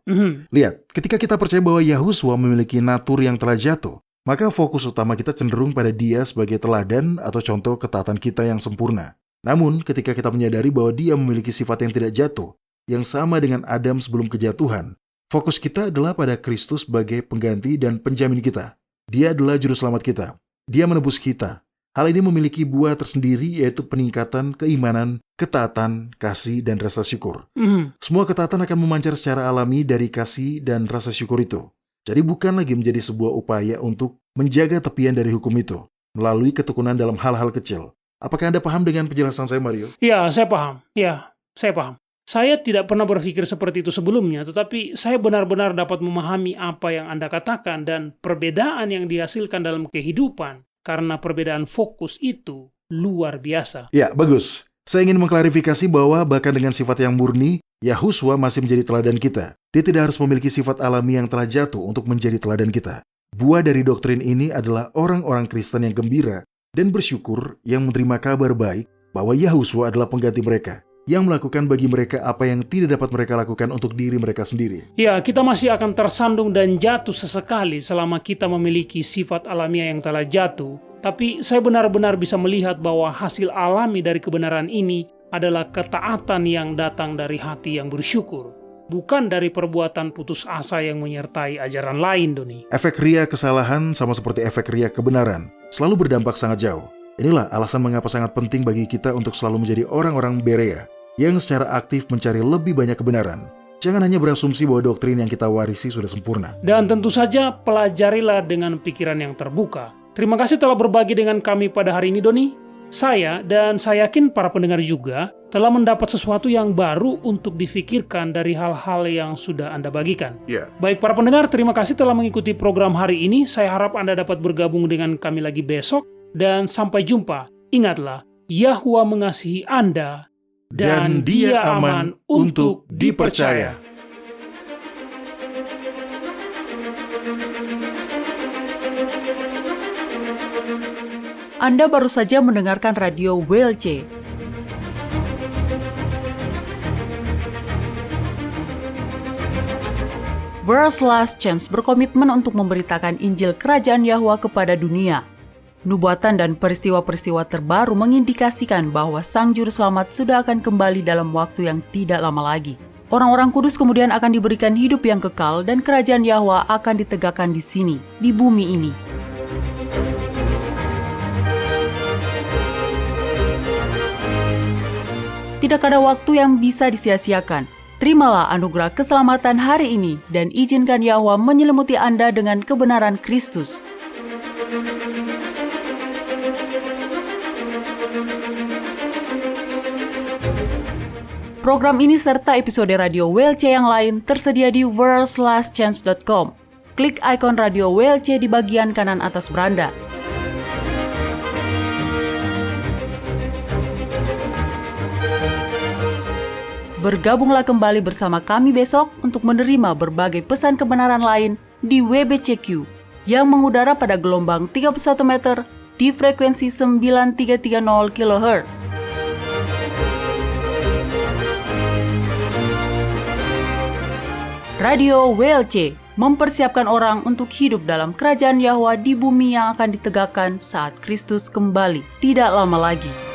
Lihat, ketika kita percaya bahwa Yahuswa memiliki natur yang telah jatuh, maka fokus utama kita cenderung pada dia sebagai teladan atau contoh ketaatan kita yang sempurna. Namun, ketika kita menyadari bahwa dia memiliki sifat yang tidak jatuh, yang sama dengan Adam sebelum kejatuhan, fokus kita adalah pada Kristus sebagai pengganti dan penjamin kita. Dia adalah juru selamat kita. Dia menebus kita. Hal ini memiliki buah tersendiri, yaitu peningkatan keimanan, ketaatan, kasih, dan rasa syukur. Semua ketaatan akan memancar secara alami dari kasih dan rasa syukur itu. Jadi bukan lagi menjadi sebuah upaya untuk menjaga tepian dari hukum itu melalui ketekunan dalam hal-hal kecil. Apakah Anda paham dengan penjelasan saya, Mario? Ya, saya paham. Saya tidak pernah berpikir seperti itu sebelumnya, tetapi saya benar-benar dapat memahami apa yang Anda katakan dan perbedaan yang dihasilkan dalam kehidupan karena perbedaan fokus itu luar biasa. Ya, bagus. Saya ingin mengklarifikasi bahwa bahkan dengan sifat yang murni, Yahuswa masih menjadi teladan kita. Dia tidak harus memiliki sifat alami yang telah jatuh untuk menjadi teladan kita. Buah dari doktrin ini adalah orang-orang Kristen yang gembira dan bersyukur yang menerima kabar baik bahwa Yahuswa adalah pengganti mereka, yang melakukan bagi mereka apa yang tidak dapat mereka lakukan untuk diri mereka sendiri. Ya, kita masih akan tersandung dan jatuh sesekali selama kita memiliki sifat alamiah yang telah jatuh. Tapi saya benar-benar bisa melihat bahwa hasil alami dari kebenaran ini adalah ketaatan yang datang dari hati yang bersyukur, bukan dari perbuatan putus asa yang menyertai ajaran lain, Doni. Efek ria kesalahan sama seperti efek ria kebenaran selalu berdampak sangat jauh. Inilah alasan mengapa sangat penting bagi kita untuk selalu menjadi orang-orang Berea yang secara aktif mencari lebih banyak kebenaran. Jangan hanya berasumsi bahwa doktrin yang kita warisi sudah sempurna. Dan tentu saja pelajarilah dengan pikiran yang terbuka. Terima kasih telah berbagi dengan kami pada hari ini, Doni. Saya dan saya yakin para pendengar juga telah mendapat sesuatu yang baru untuk difikirkan dari hal-hal yang sudah Anda bagikan. Baik para pendengar, terima kasih telah mengikuti program hari ini. Saya harap Anda dapat bergabung dengan kami lagi besok. Dan sampai jumpa. Ingatlah, Yahwa mengasihi Anda dan Dia aman untuk dipercaya. Anda baru saja mendengarkan radio WLC. World's Last Chance berkomitmen untuk memberitakan Injil Kerajaan Yahwa kepada dunia. Nubuatan dan peristiwa-peristiwa terbaru mengindikasikan bahwa Sang Juru Selamat sudah akan kembali dalam waktu yang tidak lama lagi. Orang-orang kudus kemudian akan diberikan hidup yang kekal dan kerajaan Yahwa akan ditegakkan di sini, di bumi ini. Tidak ada waktu yang bisa disia-siakan. Terimalah anugerah keselamatan hari ini dan izinkan Yahwa menyelimuti Anda dengan kebenaran Kristus. Program ini serta episode radio WLC yang lain tersedia di worldslastchance.com. Klik ikon radio WLC di bagian kanan atas beranda. Bergabunglah kembali bersama kami besok untuk menerima berbagai pesan kebenaran lain di WBCQ yang mengudara pada gelombang 31 meter di frekuensi 9330 kHz. Radio WLC mempersiapkan orang untuk hidup dalam kerajaan Yahwa di bumi yang akan ditegakkan saat Kristus kembali tidak lama lagi.